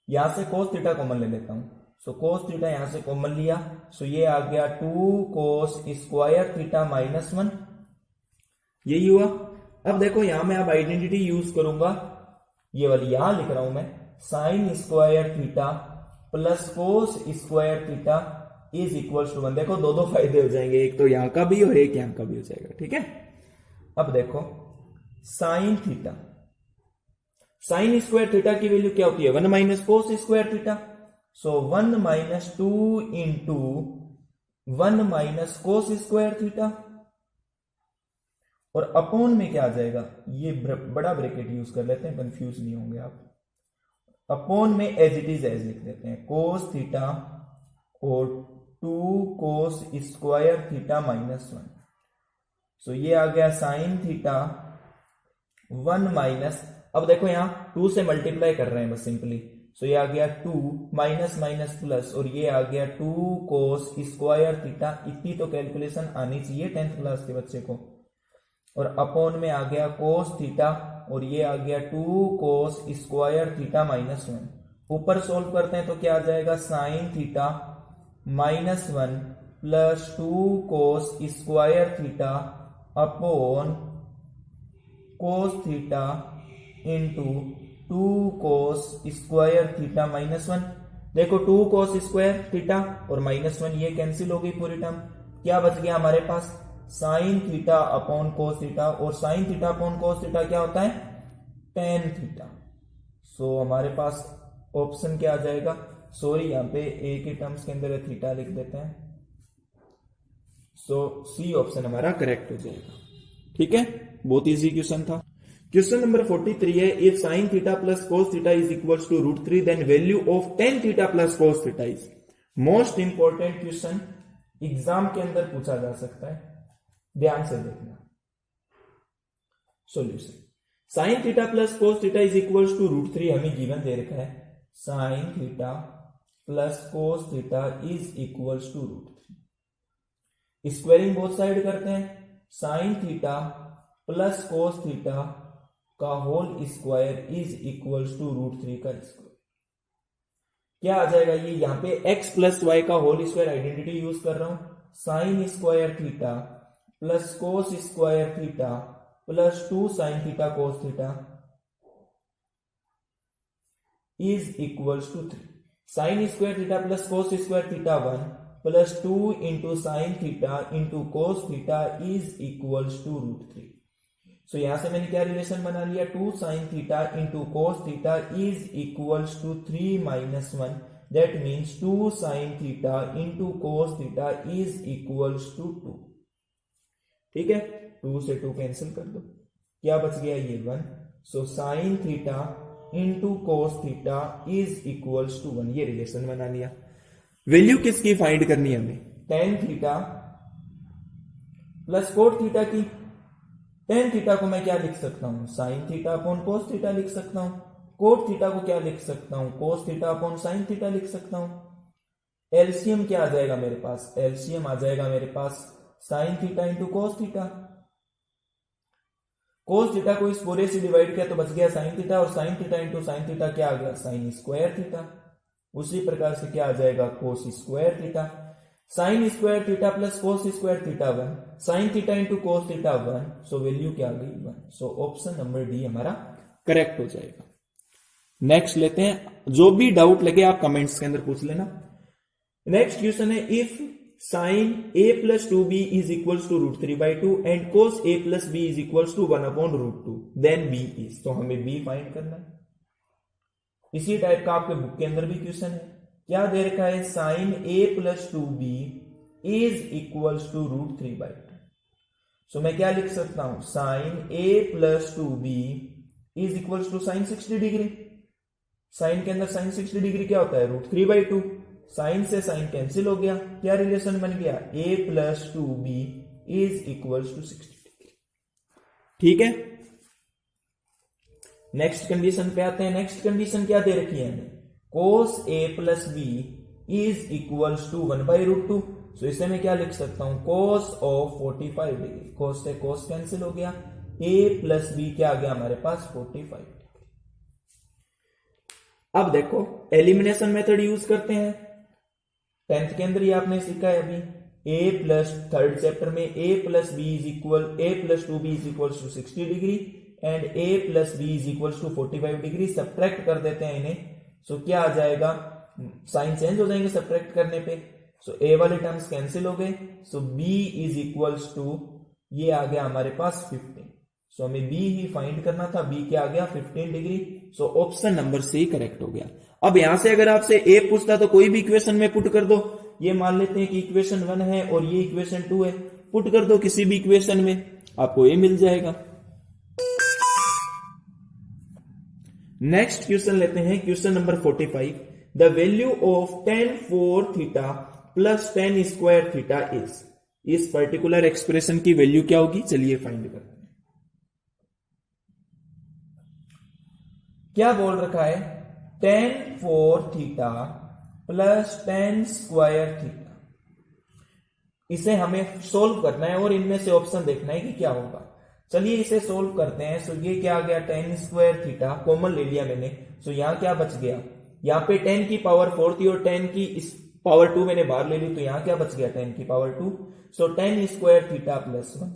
यहां से कोस थीटा कॉमन ले लेता हूं। सो कोस थीटा यहां से कॉमन लिया, सो ये आ गया 2 कोस स्क्वायर थीटा माइनस 1, यही हुआ। अब देखो यहां मैं अब आइडेंटिटी यूज करूंगा, ये वाली यहां लिख रहा हूं मैं, sine square theta plus cos square theta is equal to 1। देखो दो फायदे हो जाएंगे, एक तो यहां का भी और एक यहां का भी हो जाएगा, ठीक है। अब देखो sine theta, sine square theta की वैल्यू क्या होती है, 1 minus cos square theta, so 1 minus 2 into 1 minus cos square theta, और अपॉन में क्या आ जाएगा, ये बड़ा ब्रैकेट यूज कर लेते हैं, कंफ्यूज नहीं होंगे आप। अपॉन में एज इट इज एज लिख देते हैं, कोस थीटा और 2 cos square theta minus 1। So ये आ गया साइन थीटा 1 माइनस, अब देखो यहां 2 से मल्टीप्लाई कर रहे हैं बस सिंपली, सो ये आ गया 2 माइनस माइनस प्लस, और ये आ गया 2 कोस स्क्वायर थीटा। इतनी तो कैलकुलेशन आनी चाहिए 10th क्लास के बच्चे को। और अपॉन में आ गया कोस थीटा, और ये आ गया 2 कोस स्क्वायर थीटा माइनस 1। ऊपर सोल्व करते हैं तो क्या आ जाएगा, sine theta minus 1 plus 2 cos square theta upon cos theta into 2 cos square theta minus 1। देखो 2 कोस स्क्वायर थीटा और माइनस 1 ये कैंसिल हो गई पूरी टर्म, क्या बच गया हमारे पास, sine theta upon cos theta, और sine theta upon cos theta क्या होता है, टेन थीटा। सो हमारे पास ऑप्शन क्या आ जाएगा, सॉरी यहाँ पे ए के टर्म्स के अंदर थीटा लिख देते हैं, सो सी ऑप्शन हमारा करेक्ट हो जाएगा। ठीक है, बहुत इजी क्वेश्चन था। क्वेश्चन नंबर 43 है, if sine theta plus cos theta is equals to √3 then value of tan theta plus cos theta is. Most important question exam के अंदर पूछा जा सकता है, ध्यान से देखना। Solution, sine theta plus cos theta is equals to √3 हमें गिवन दे रखा है, sine theta plus cos theta is equals to √3। Squaring both side करते हैं, sine theta plus cos theta का whole square is equals to √3 का square. क्या आ जाएगा ये, यहां पे x प्लस वाई का होल स्क्वायर आइडेंटिटी यूज कर रहा हूं, sine square theta plus cos square theta plus 2 sine theta cos theta is equals to 3। Sine square theta plus cos square theta 1 plus 2 into sine theta into cos theta is equals to √3। So यहां से मैंने क्या relation बना लिया, 2 sine theta into cos theta is equals to 3 minus 1, that means 2 sine theta into cos theta is equals to 2। ठीक है, 2 से 2 cancel कर दो, क्या बच गया ये 1। So sine theta into cos theta is equals to 1, ये रिलेशन बना लिया। वैल्यू किसकी फाइंड करनी है हमें, ten theta plus cot theta की। टेन थीटा को मैं क्या लिख सकता हूं, sine theta upon cos theta लिख सकता हूं। कोट थीटा को क्या लिख सकता हूं, कोस थीटा अपॉन साइन थीटा लिख सकता हूं। एलसीएम क्या आ जाएगा मेरे पास, एलसीएम आ जाएगा मेरे पास sine theta into cos theta. Cos theta को इस पूरे से डिवाइड किया तो बच गया साइन थीटा, और sine theta into sine theta क्या आ गया, साइन स्क्वायर थीटा। उसी प्रकार से क्या आ जाएगा, cos square theta. Sine square theta plus cos square theta 1, sign theta into cos theta 1, so value क्या आ गई 1। सो ऑप्शन नंबर डी हमारा करेक्ट हो जाएगा। नेक्स्ट लेते हैं, जो भी डाउट लगे आप कमेंट्स के अंदर पूछ लेना। नेक्स्ट क्वेश्चन है, if sine a plus 2b is equals to √3/2 and cos a plus b is equals to 1/√2 then b is. तो हमें b फाइंड करना है। इसी टाइप का आपके बुक के अंदर भी क्वेश्चन है, क्या दे रखा है, sine a plus 2b is equals to √3/2। So मैं क्या लिख सकता हूं, sine a plus 2b is equals to sine 60 degree. Sine के अंदर साइन 60 डिग्री क्या होता है, √3/2। साइन से साइन कैंसिल हो गया, क्या रिलेशन बन गया, a plus 2b is equals to 60 degree. ठीक है, नेक्स्ट कंडीशन पे आते हैं। नेक्स्ट कंडीशन क्या दे रखी है हमें, cos a plus b is equals to 1/√2। So इसे मैं क्या लिख सकता हूं, कोस ऑफ 45 डिग्री। कोस से कोस कैंसिल हो गया, a प्लस b क्या आ गया हमारे पास 45 डिग्री। अब देखो एलिमिनेशन मेथड यूज करते हैं, 10th के अंदर ही आपने सीखा है अभी। a प्लस थर्ड चैप्टर में a plus b is equal, a plus 2b is equals to 60 degree and a plus b is equals to 45 degree. Subtract कर देते हैं इन्हें, सो क्या आ जाएगा, साइन चेंज हो जाएंगे सब्ट्रैक्ट करने पे। सो a वाले टर्म्स कैंसिल हो गए, सो b इज इक्वल्स टू, ये आ गया हमारे पास 15। सो हमें b ही फाइंड करना था, b क्या आ गया 15 degree. So option number C correct हो गया। अब यहां से अगर आपसे a पूछता तो कोई भी इक्वेशन में पुट कर दो। ये मान लेते हैं कि इक्वेशन 1 है और ये इक्वेशन 2 है, पुट कर दो किसी भी इक्वेशन में, आपको a मिल जाएगा। नेक्स्ट क्वेश्चन लेते हैं, question number 45। The value of tan 4 theta plus tan square theta is. इस पर्टिकुलर एक्सप्रेशन की वैल्यू क्या होगी, चलिए फाइंड करते हैं। क्या बोल रखा है, tan 4 theta plus tan square theta. इसे हमें सोल्व करना है और इनमें से ऑप्शन देखना है कि क्या होगा। चलिए इसे सोल्व करते हैं। सो ये क्या आ गया, tan स्क्वायर थीटा कॉमन ले लिया मैंने। सो यहां क्या बच गया, यहां पे 10 की पावर 4 थी और 10 की इस पावर 2 मैंने बाहर ले ली, तो यहां क्या बच गया 10 की पावर 2। सो tan स्क्वायर थीटा प्लस 1।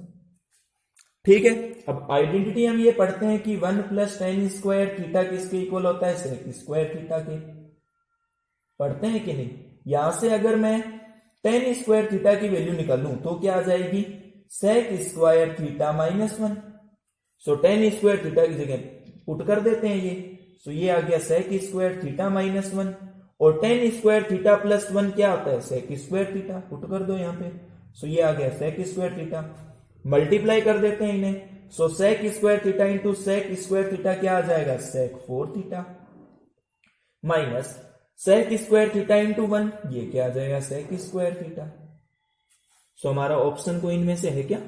ठीक है, अब आइडेंटिटी हम ये पढ़ते हैं कि 1 प्लस tan स्क्वायर थीटा किसके इक्वल होता है, sec स्क्वायर थीटा के। पढ़ते हैं कि नहीं। यहां से अगर मैं tan स्क्वायर थीटा की वैल्यू निकालूं तो क्या आ जाएगी, sec square theta -1। So tan square theta की जगह पुट कर देते हैं ये। सो ये आ गया सेक स्क्वायर थीटा माइनस 1, और टेन स्क्वायर थीटा प्लस 1 क्या होता है, सेक स्क्वायर थीटा। पुट कर दो यहाँ पे, सो ये आ गया सेक स्क्वायर थीटा। मल्टीप्लाई कर देते हैं इन्हें, so sec square theta into sec square theta क्या आ जाएगा, sec 4 theta, minus sec square theta into 1, ये क्या आ जाएगा, सेक स्क्वायर थीटा। सो हमारा ऑप्शन को इनमें से है क्या,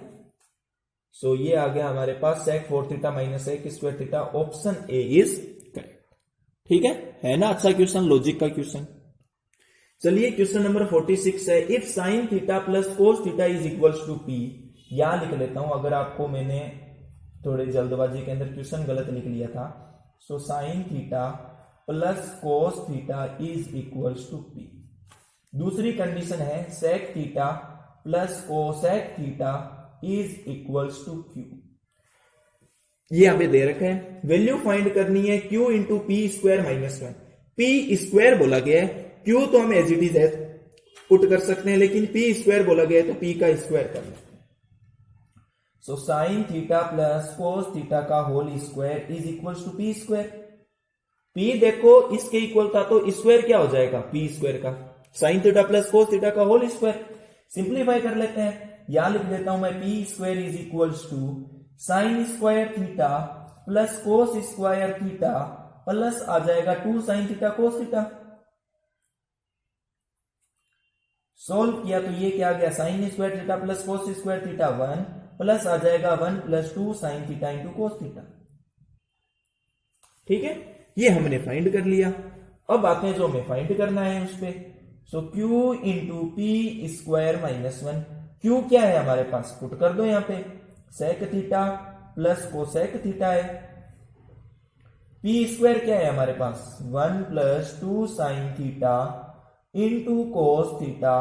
सो ये आ गया हमारे पास sec 4 theta minus sec square theta. Option A is correct. ठीक है ना, अच्छा क्वेश्चन, लॉजिक का क्वेश्चन। चलिए क्वेश्चन नंबर 46 है, if sine theta plus cos theta is equals to P. यहां लिख लेता हूं, अगर आपको मैंने थोड़े जल्दबाजी के अंदर क्वेश्चन गलत लिख लिया था। So sine theta plus cos theta is equals to P. दूसरी कंडीशन है sec theta plus cosec theta is equals to Q. ये यहां पे दे रखा है, वैल्यू फाइंड करनी है Q into P square minus 1। P square बोला गया है, क्यू तो हम एज इट इज पुट कर सकते हैं, लेकिन पी स्क्वायर बोला गया है तो पी का स्क्वायर कर लेते हैं। So sine theta plus cos theta का whole square is equals to P square. P देखो इसके इक्वल था तो स्क्वायर क्या हो जाएगा, पी स्क्वायर का, sine theta plus cos theta का होल स्क्वायर। सिंप्लीफाई कर लेते हैं, यहां लिख देता हूं मैं P square is equals to sine square theta plus cos square theta plus आ जाएगा 2 sine theta cos theta. Solve किया तो ये क्या आ गया, sine square theta plus cos square theta 1 plus आ जाएगा 1 plus 2 sine theta into cos theta. ठीक है, ये हमने फाइंड कर लिया। अब आते हैं जो हमें फाइंड करना है उस पे। So Q into P square minus 1। Q क्या है हमारे पास, पुट कर दो यहां पे, sec theta plus cosec theta है। पी स्क्वायर क्या है हमारे पास, 1 plus 2 sine theta into cos theta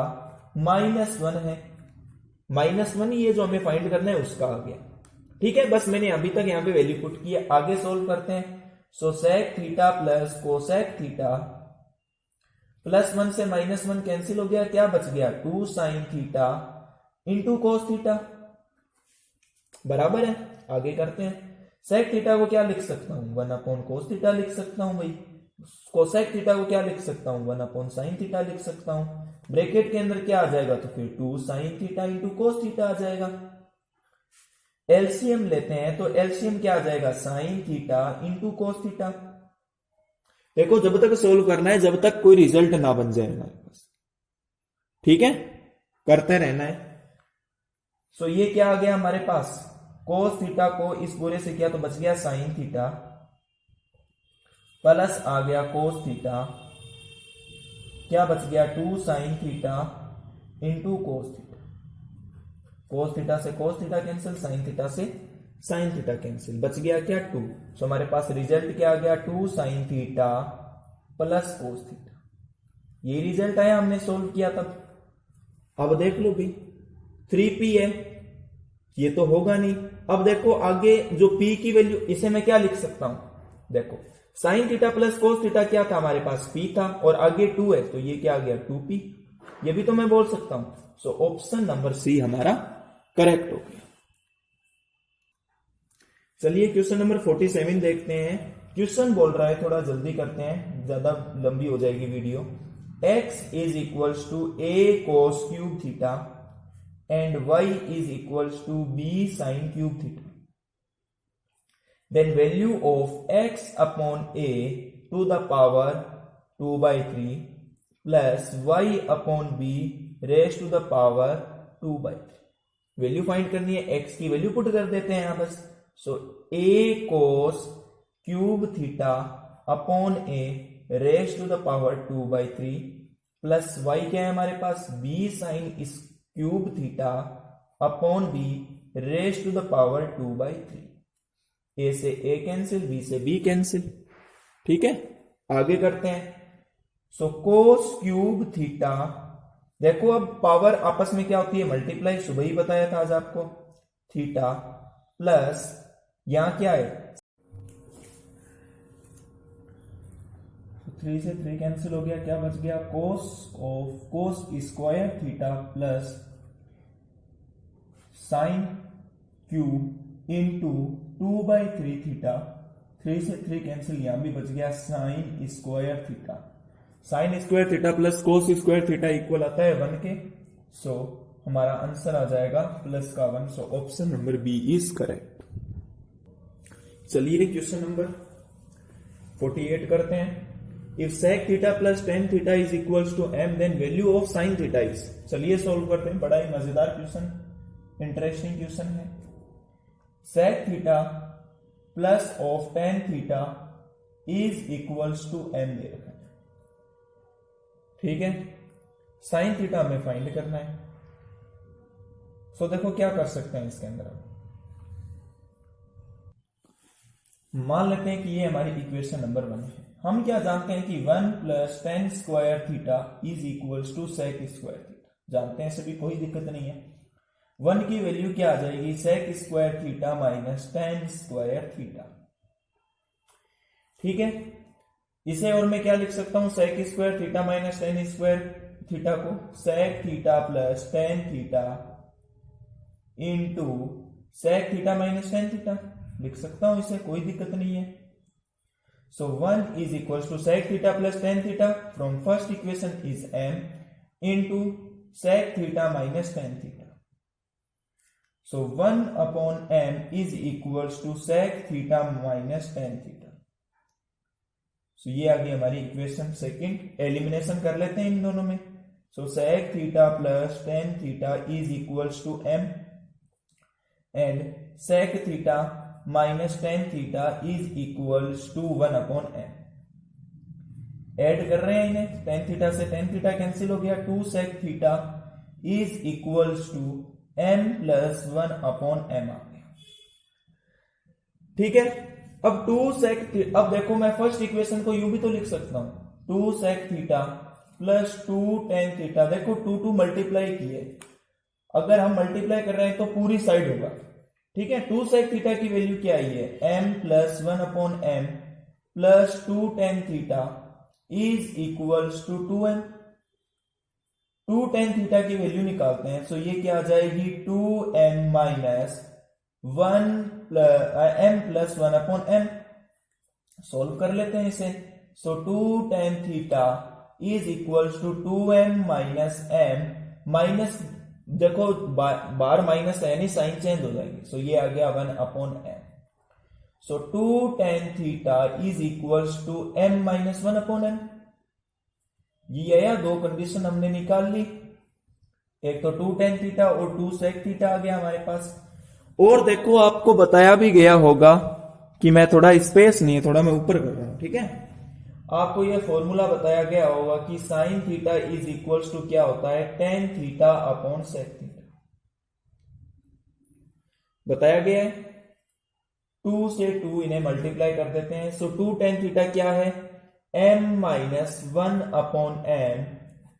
minus 1 है। माइनस 1 ये जो हमें फाइंड करना है उसका आ गया। ठीक है, बस मैंने अभी तक यहां पे वैल्यू पुट किया, आगे सोल्व करते हैं। So sec theta plus cosec theta plus 1 से माइनस 1 कैंसिल हो गया, क्या बच गया, 2 sine theta into cos theta बराबर है। आगे करते हैं, सेक थीटा को क्या लिख सकता हूं, 1 अपॉन कोस थीटा लिख सकता हूं भाई। कोसेक थीटा को क्या लिख सकता हूं, 1 अपॉन साइन थीटा लिख सकता हूं। ब्रैकेट के अंदर क्या आ जाएगा, तो फिर 2 sine theta into cos theta आ जाएगा। एलसीएम लेते हैं तो एलसीएम क्या आ जाएगा, sine theta into cos theta. देखो जब तक सोल्व करना है, जब तक कोई रिजल्ट ना बन जाए हमारे पास। ठीक है, करते रहना है। सो ये क्या आ गया हमारे पास, कोस थीटा को इस पूरे से किया तो बच गया साइन थीटा प्लस आ गया कोस थीटा, क्या बच गया 2 sine theta into cos theta. Cos theta से cos theta cancel, sine theta से साइन थीटा कैंसिल, बच गया क्या 2। सो हमारे पास रिजल्ट क्या आ गया, 2 sine theta plus cos theta. ये रिजल्ट आया हमने सोल्व किया तब। अब देख लो भाई 3p है, ये तो होगा नहीं। अब देखो आगे जो p की वैल्यू, इसे मैं क्या लिख सकता हूं, देखो sign theta plus cos theta क्या था हमारे पास, p था, और आगे 2 है तो ये क्या आ गया 2p। ये भी तो मैं बोल सकता हूं। सो ऑप्शन नंबर सी हमारा करेक्ट हो गया। चलिए क्वेश्चन नंबर 47 देखते हैं। क्वेश्चन बोल रहा है, थोड़ा जल्दी करते हैं, ज्यादा लंबी हो जाएगी video. x is equals to a cos cube theta and y is equals to b sin cube theta. Then value of x upon a to the power 2/3 plus y upon b raised to the power 2/3। Value find करनी है, x की value put कर देते हैं यहां बस। So a cos cube theta upon a raised to the power 2/3 plus y क्या है हमारे पास, b sin इस cube theta upon b raised to the power 2/3। a से a कैंसिल, b से b कैंसिल। ठीक है, आगे करते हैं। सो कोस क्यूब थीटा, देखो अब पावर आपस में क्या होती है, मल्टीप्लाई, सुबह ही बताया था आज आपको। थीटा प्लस यहां क्या है, 3 से 3 कैंसिल हो गया, क्या बच गया, cos of cos square theta plus sine cube into 2/3 theta 3 से 3 कैंसिल, यहां भी बच गया sine square theta. Sine square theta plus cos square theta equal आता है 1 के। सो हमारा आंसर आ जाएगा प्लस का 1। So option number B is correct. चलिए क्वेश्चन नंबर 48 करते हैं। If sec theta plus tan theta is equals to m, then value of sin theta is. चलिए सोल्व करते हैं, बड़ा ही मजेदार क्वेश्चन, इंटरेस्टिंग क्वेश्चन है। sec theta plus of tan theta is equals to m दे रखा है, ठीक है। sin थीटा हमें फाइंड करना है। सो देखो क्या कर सकते हैं इसके अंदर हम, मान लेते हैं कि ये हमारी इक्वेशन नंबर 1 है। हम क्या जानते हैं कि 1 plus tan square theta is equals to sec square theta, जानते हैं सभी, कोई दिक्कत नहीं है। 1 की वैल्यू क्या आ जाएगी, sec square theta minus tan square theta, ठीक है। इसे और मैं क्या लिख सकता हूं, sec square theta minus tan square theta को sec theta plus tan theta into sec theta minus tan theta लिख सकता हूं, इसे कोई दिक्कत नहीं है। So 1 is equal to sec theta plus tan theta from first equation is m into sec theta minus tan theta. So 1 upon m is equal to sec theta minus tan theta. So ये आ गई हमारी equation second. Elimination कर लेते हैं इन दोनों में। So sec theta plus tan theta is equal to m and sec theta minus tan theta is equals to 1 upon m। Add कर रहे हैं इन्हें, tan थीटा से tan थीटा कैंसिल हो गया, 2 sec theta is equals to m plus 1 upon m आ गया, ठीक है। अब 2 sec, अब देखो मैं फर्स्ट इक्वेशन को यूं भी तो लिख सकता हूं, 2 sec theta plus 2 tan theta. देखो 2 मल्टीप्लाई किए, अगर हम मल्टीप्लाई कर रहे हैं तो पूरी साइड होगा, ठीक है। 2 sec थीटा की वैल्यू क्या आई है, m plus 1 upon m plus 2 tan theta is equals to 2m। 2 tan theta की वैल्यू निकालते हैं, सो ये क्या आ जाएगी, 2m minus 1 m plus 1 upon m। Solve कर लेते हैं इसे। So 2 tan theta is equals to 2m minus m, minus देखो बार माइनस है नहीं, साइन चेंज हो जाएगी। सो ये आ गया 1 upon m। So 2 tan theta is equals to m minus 1 upon m। ये आया, दो कंडीशन हमने निकाल ली, एक तो 2 tan थीटा और 2 sec थीटा आ गया हमारे पास। और देखो आपको बताया भी गया होगा कि मैं थोड़ा स्पेस नहीं है, थोड़ा मैं ऊपर कर रहा हूं, ठीक है। आपको यह फॉर्मूला बताया गया होगा कि sine theta is equals to क्या होता है, tan theta upon sec theta, बताया गया है। 2 से 2 इन्हें मल्टीप्लाई कर देते हैं। सो 2 tan थीटा क्या है, m minus 1 upon m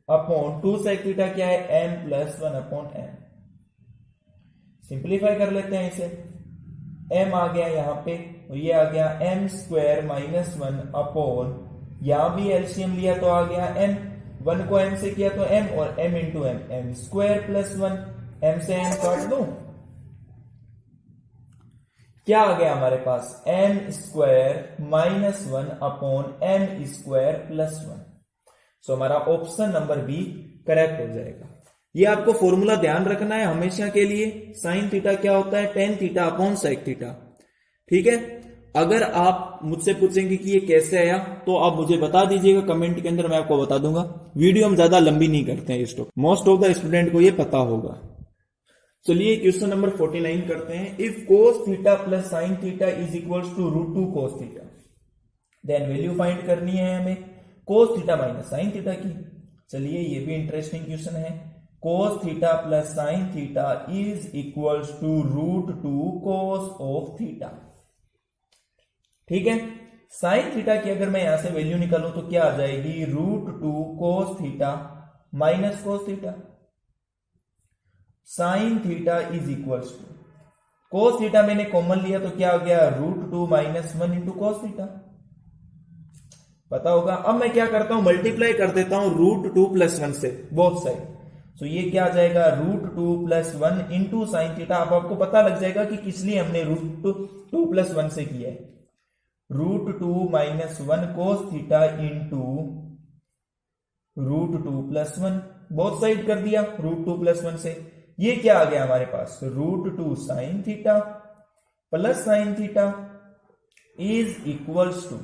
upon 2 sec theta क्या है, m plus 1 upon m। Simplify कर लेते हैं इसे, m आ गया यहां पे, और ये आ गया m स्क्वायर माइनस 1 अपॉन, यहां भी एलसीएम लिया तो आ गया m, 1 को m से किया तो m और m into m, m square plus 1, m से m काट दो, क्या आ गया हमारे पास, m square minus 1 upon m square plus 1। सो हमारा ऑप्शन नंबर बी करेक्ट हो जाएगा। ये आपको फॉर्मूला ध्यान रखना है हमेशा के लिए। साइन थीटा क्या होता है, tan theta upon sec theta, ठीक है। अगर आप मुझसे पूछेंगे कि ये कैसे आया तो आप मुझे बता दीजिएगा कमेंट के अंदर, मैं आपको बता दूंगा। वीडियो हम ज्यादा लंबी नहीं करते हैं, इस मोस्ट ऑफ द स्टूडेंट को ये पता होगा। चलिए क्वेश्चन नंबर 49 करते हैं। If cos theta plus sine theta is equals to √2 cos theta, then value find करनी है हमें cos theta minus sine theta की। चलिए ये भी इंटरेस्टिंग क्वेश्चन है। cos theta plus sine theta is equals to √2 cos of theta, ठीक है। साइन थीटा की अगर मैं यहां से वैल्यू निकालूं तो क्या आ जाएगी, √2 cos theta minus cos theta. Sine theta is equals to cos theta मैंने कॉमन लिया तो क्या आ गया, √2 माइनस 1 इंटू cos थीटा, पता होगा। अब मैं क्या करता हूं, मल्टीप्लाई कर देता हूं √2 प्लस 1 से बोथ साइड। तो ये क्या आ जाएगा, √2 प्लस 1 इंटू साइन थीटा। अब आपको पता लग जाएगा कि किस लिए हमने √2 प्लस 1 से किया है। √2 - 1 cos theta into √2 + 1, both side कर दिया √2 + 1 से। ये क्या आ गया हमारे पास, √2 sin theta plus sin theta is equals to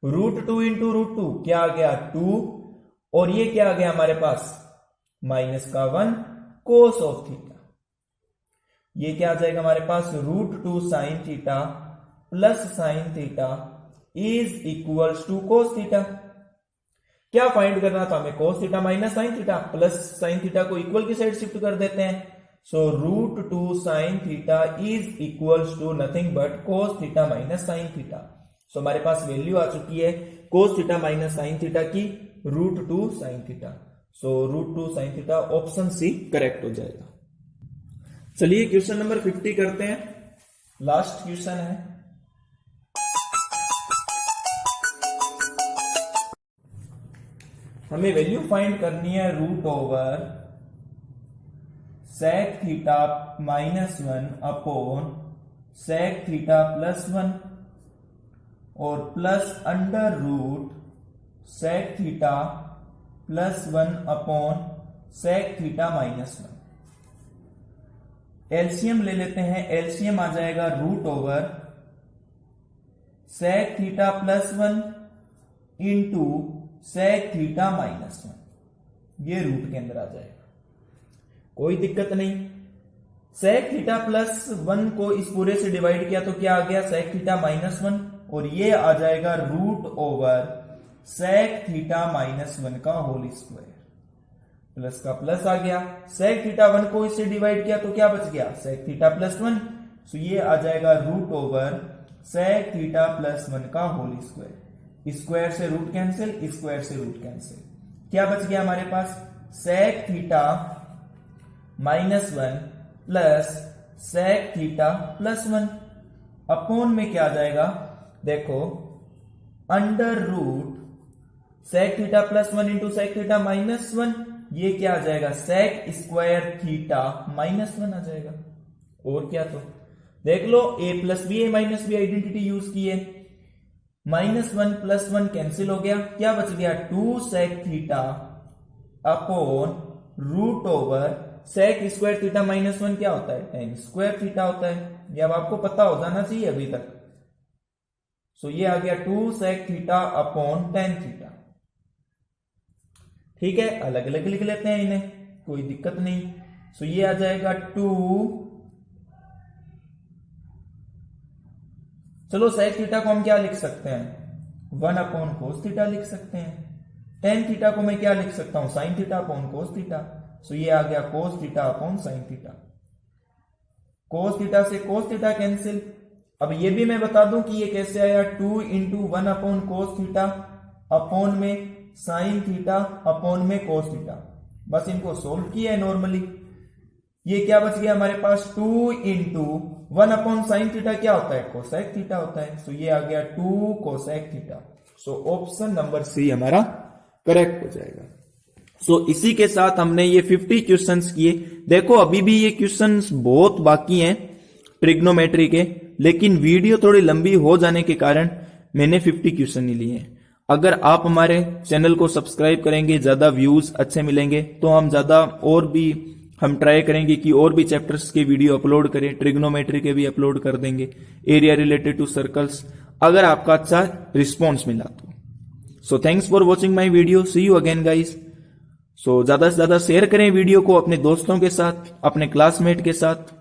√2 into √2 क्या आ गया 2, और ये क्या आ गया हमारे पास -1 cos ऑफ थीटा। ये क्या आ जाएगा हमारे पास, √2 sin theta plus sin theta is equals to cos theta. क्या फाइंड करना था हमें, cos theta minus sin theta, plus sin theta को इक्वल की साइड शिफ्ट कर देते हैं। So √2 sin theta is equals to nothing but cos theta minus sin theta. So हमारे पास वैल्यू आ चुकी है cos theta minus sin theta की √2 sin theta. So √2 sin theta option C correct हो जाएगा। चलिए क्वेश्चन नंबर 50 करते हैं, लास्ट क्वेश्चन है। हमें वैल्यू फाइंड करनी है √ओवर sec theta -1 upon sec theta +1 और plus under root sec theta +1 upon sec theta -1। LCM ले लेते हैं, एलसीएम आ जाएगा √ओवर sec theta +1 into sec theta -1, ये रूट के अंदर आ जाएगा, कोई दिक्कत नहीं। sec थीटा +1 को इस पूरे से डिवाइड किया तो क्या आ गया sec थीटा -1, और ये आ जाएगा √ओवर sec थीटा -1 का होल स्क्वायर, प्लस का प्लस आ गया। sec थीटा 1 को इससे डिवाइड किया तो क्या बच गया sec थीटा +1, सो ये आ जाएगा √ओवर sec थीटा +1 का होल स्क्वायर। स्क्वायर से रूट कैंसिल, स्क्वायर से रूट कैंसिल, क्या बच गया हमारे पास sec theta -1 plus sec theta +1 upon में क्या आ जाएगा, देखो under root sec theta +1 into sec theta -1, ये क्या आ जाएगा sec स्क्वायर थीटा -1 आ जाएगा। और क्या, तो देख लो a + b a - b identity use की है, -1 + 1 कैंसिल हो गया, क्या बच गया 2 sec theta upon √over sec square theta -1 क्या होता है tan स्क्वायर थीटा होता है, ये अब आपको पता हो जाना चाहिए अभी तक। सो ये आ गया 2 sec theta upon tan theta. ठीक है, अलग अलग लिख लेते हैं इन्हें, कोई दिक्कत नहीं। सो ये आ जाएगा 2, चलो sec थीटा को हम क्या लिख सकते हैं 1 अपॉन cos थीटा लिख सकते हैं। tan थीटा को मैं क्या लिख सकता हूं sin theta upon cos theta. So ये आ गया cos theta upon sin theta, cos theta से cos थीटा कैंसिल। अब ये भी मैं बता दूं कि ये कैसे आया, 2 into 1 upon cos theta upon में sin थीटा अपॉन में cos थीटा, बस इनको सोल्व किया है नॉर्मली। ये क्या बच गया हमारे पास 2 इंटू 1 अपॉन sin थीटा क्या होता है cosec थीटा होता है। सो ये आ गया 2 cosec theta. So option number C हमारा करेक्ट हो जाएगा। सो इसी के साथ हमने ये 50 क्वेश्चंस किए। देखो अभी भी ये क्वेश्चंस बहुत बाकी हैं ट्रिग्नोमेट्री के, लेकिन वीडियो थोड़ी लंबी हो जाने के कारण मैंने 50 क्वेश्चन ही लिए हैं। अगर आप हमारे चैनल को सब्सक्राइब करेंगे, ज्यादा व्यूज अच्छे मिलेंगे, तो हम ज्यादा और भी हम ट्राई करेंगे कि और भी चैप्टर्स के वीडियो अपलोड करें, ट्रिग्नोमेट्री के भी अपलोड कर देंगे, एरिया रिलेटेड टू सर्कल्स, अगर आपका अच्छा रिस्पॉन्स मिला तो। So thanks for watching my video, see you again guys. So ज्यादा से ज्यादा शेयर करें वीडियो को अपने दोस्तों के साथ, अपने क्लासमेट के साथ।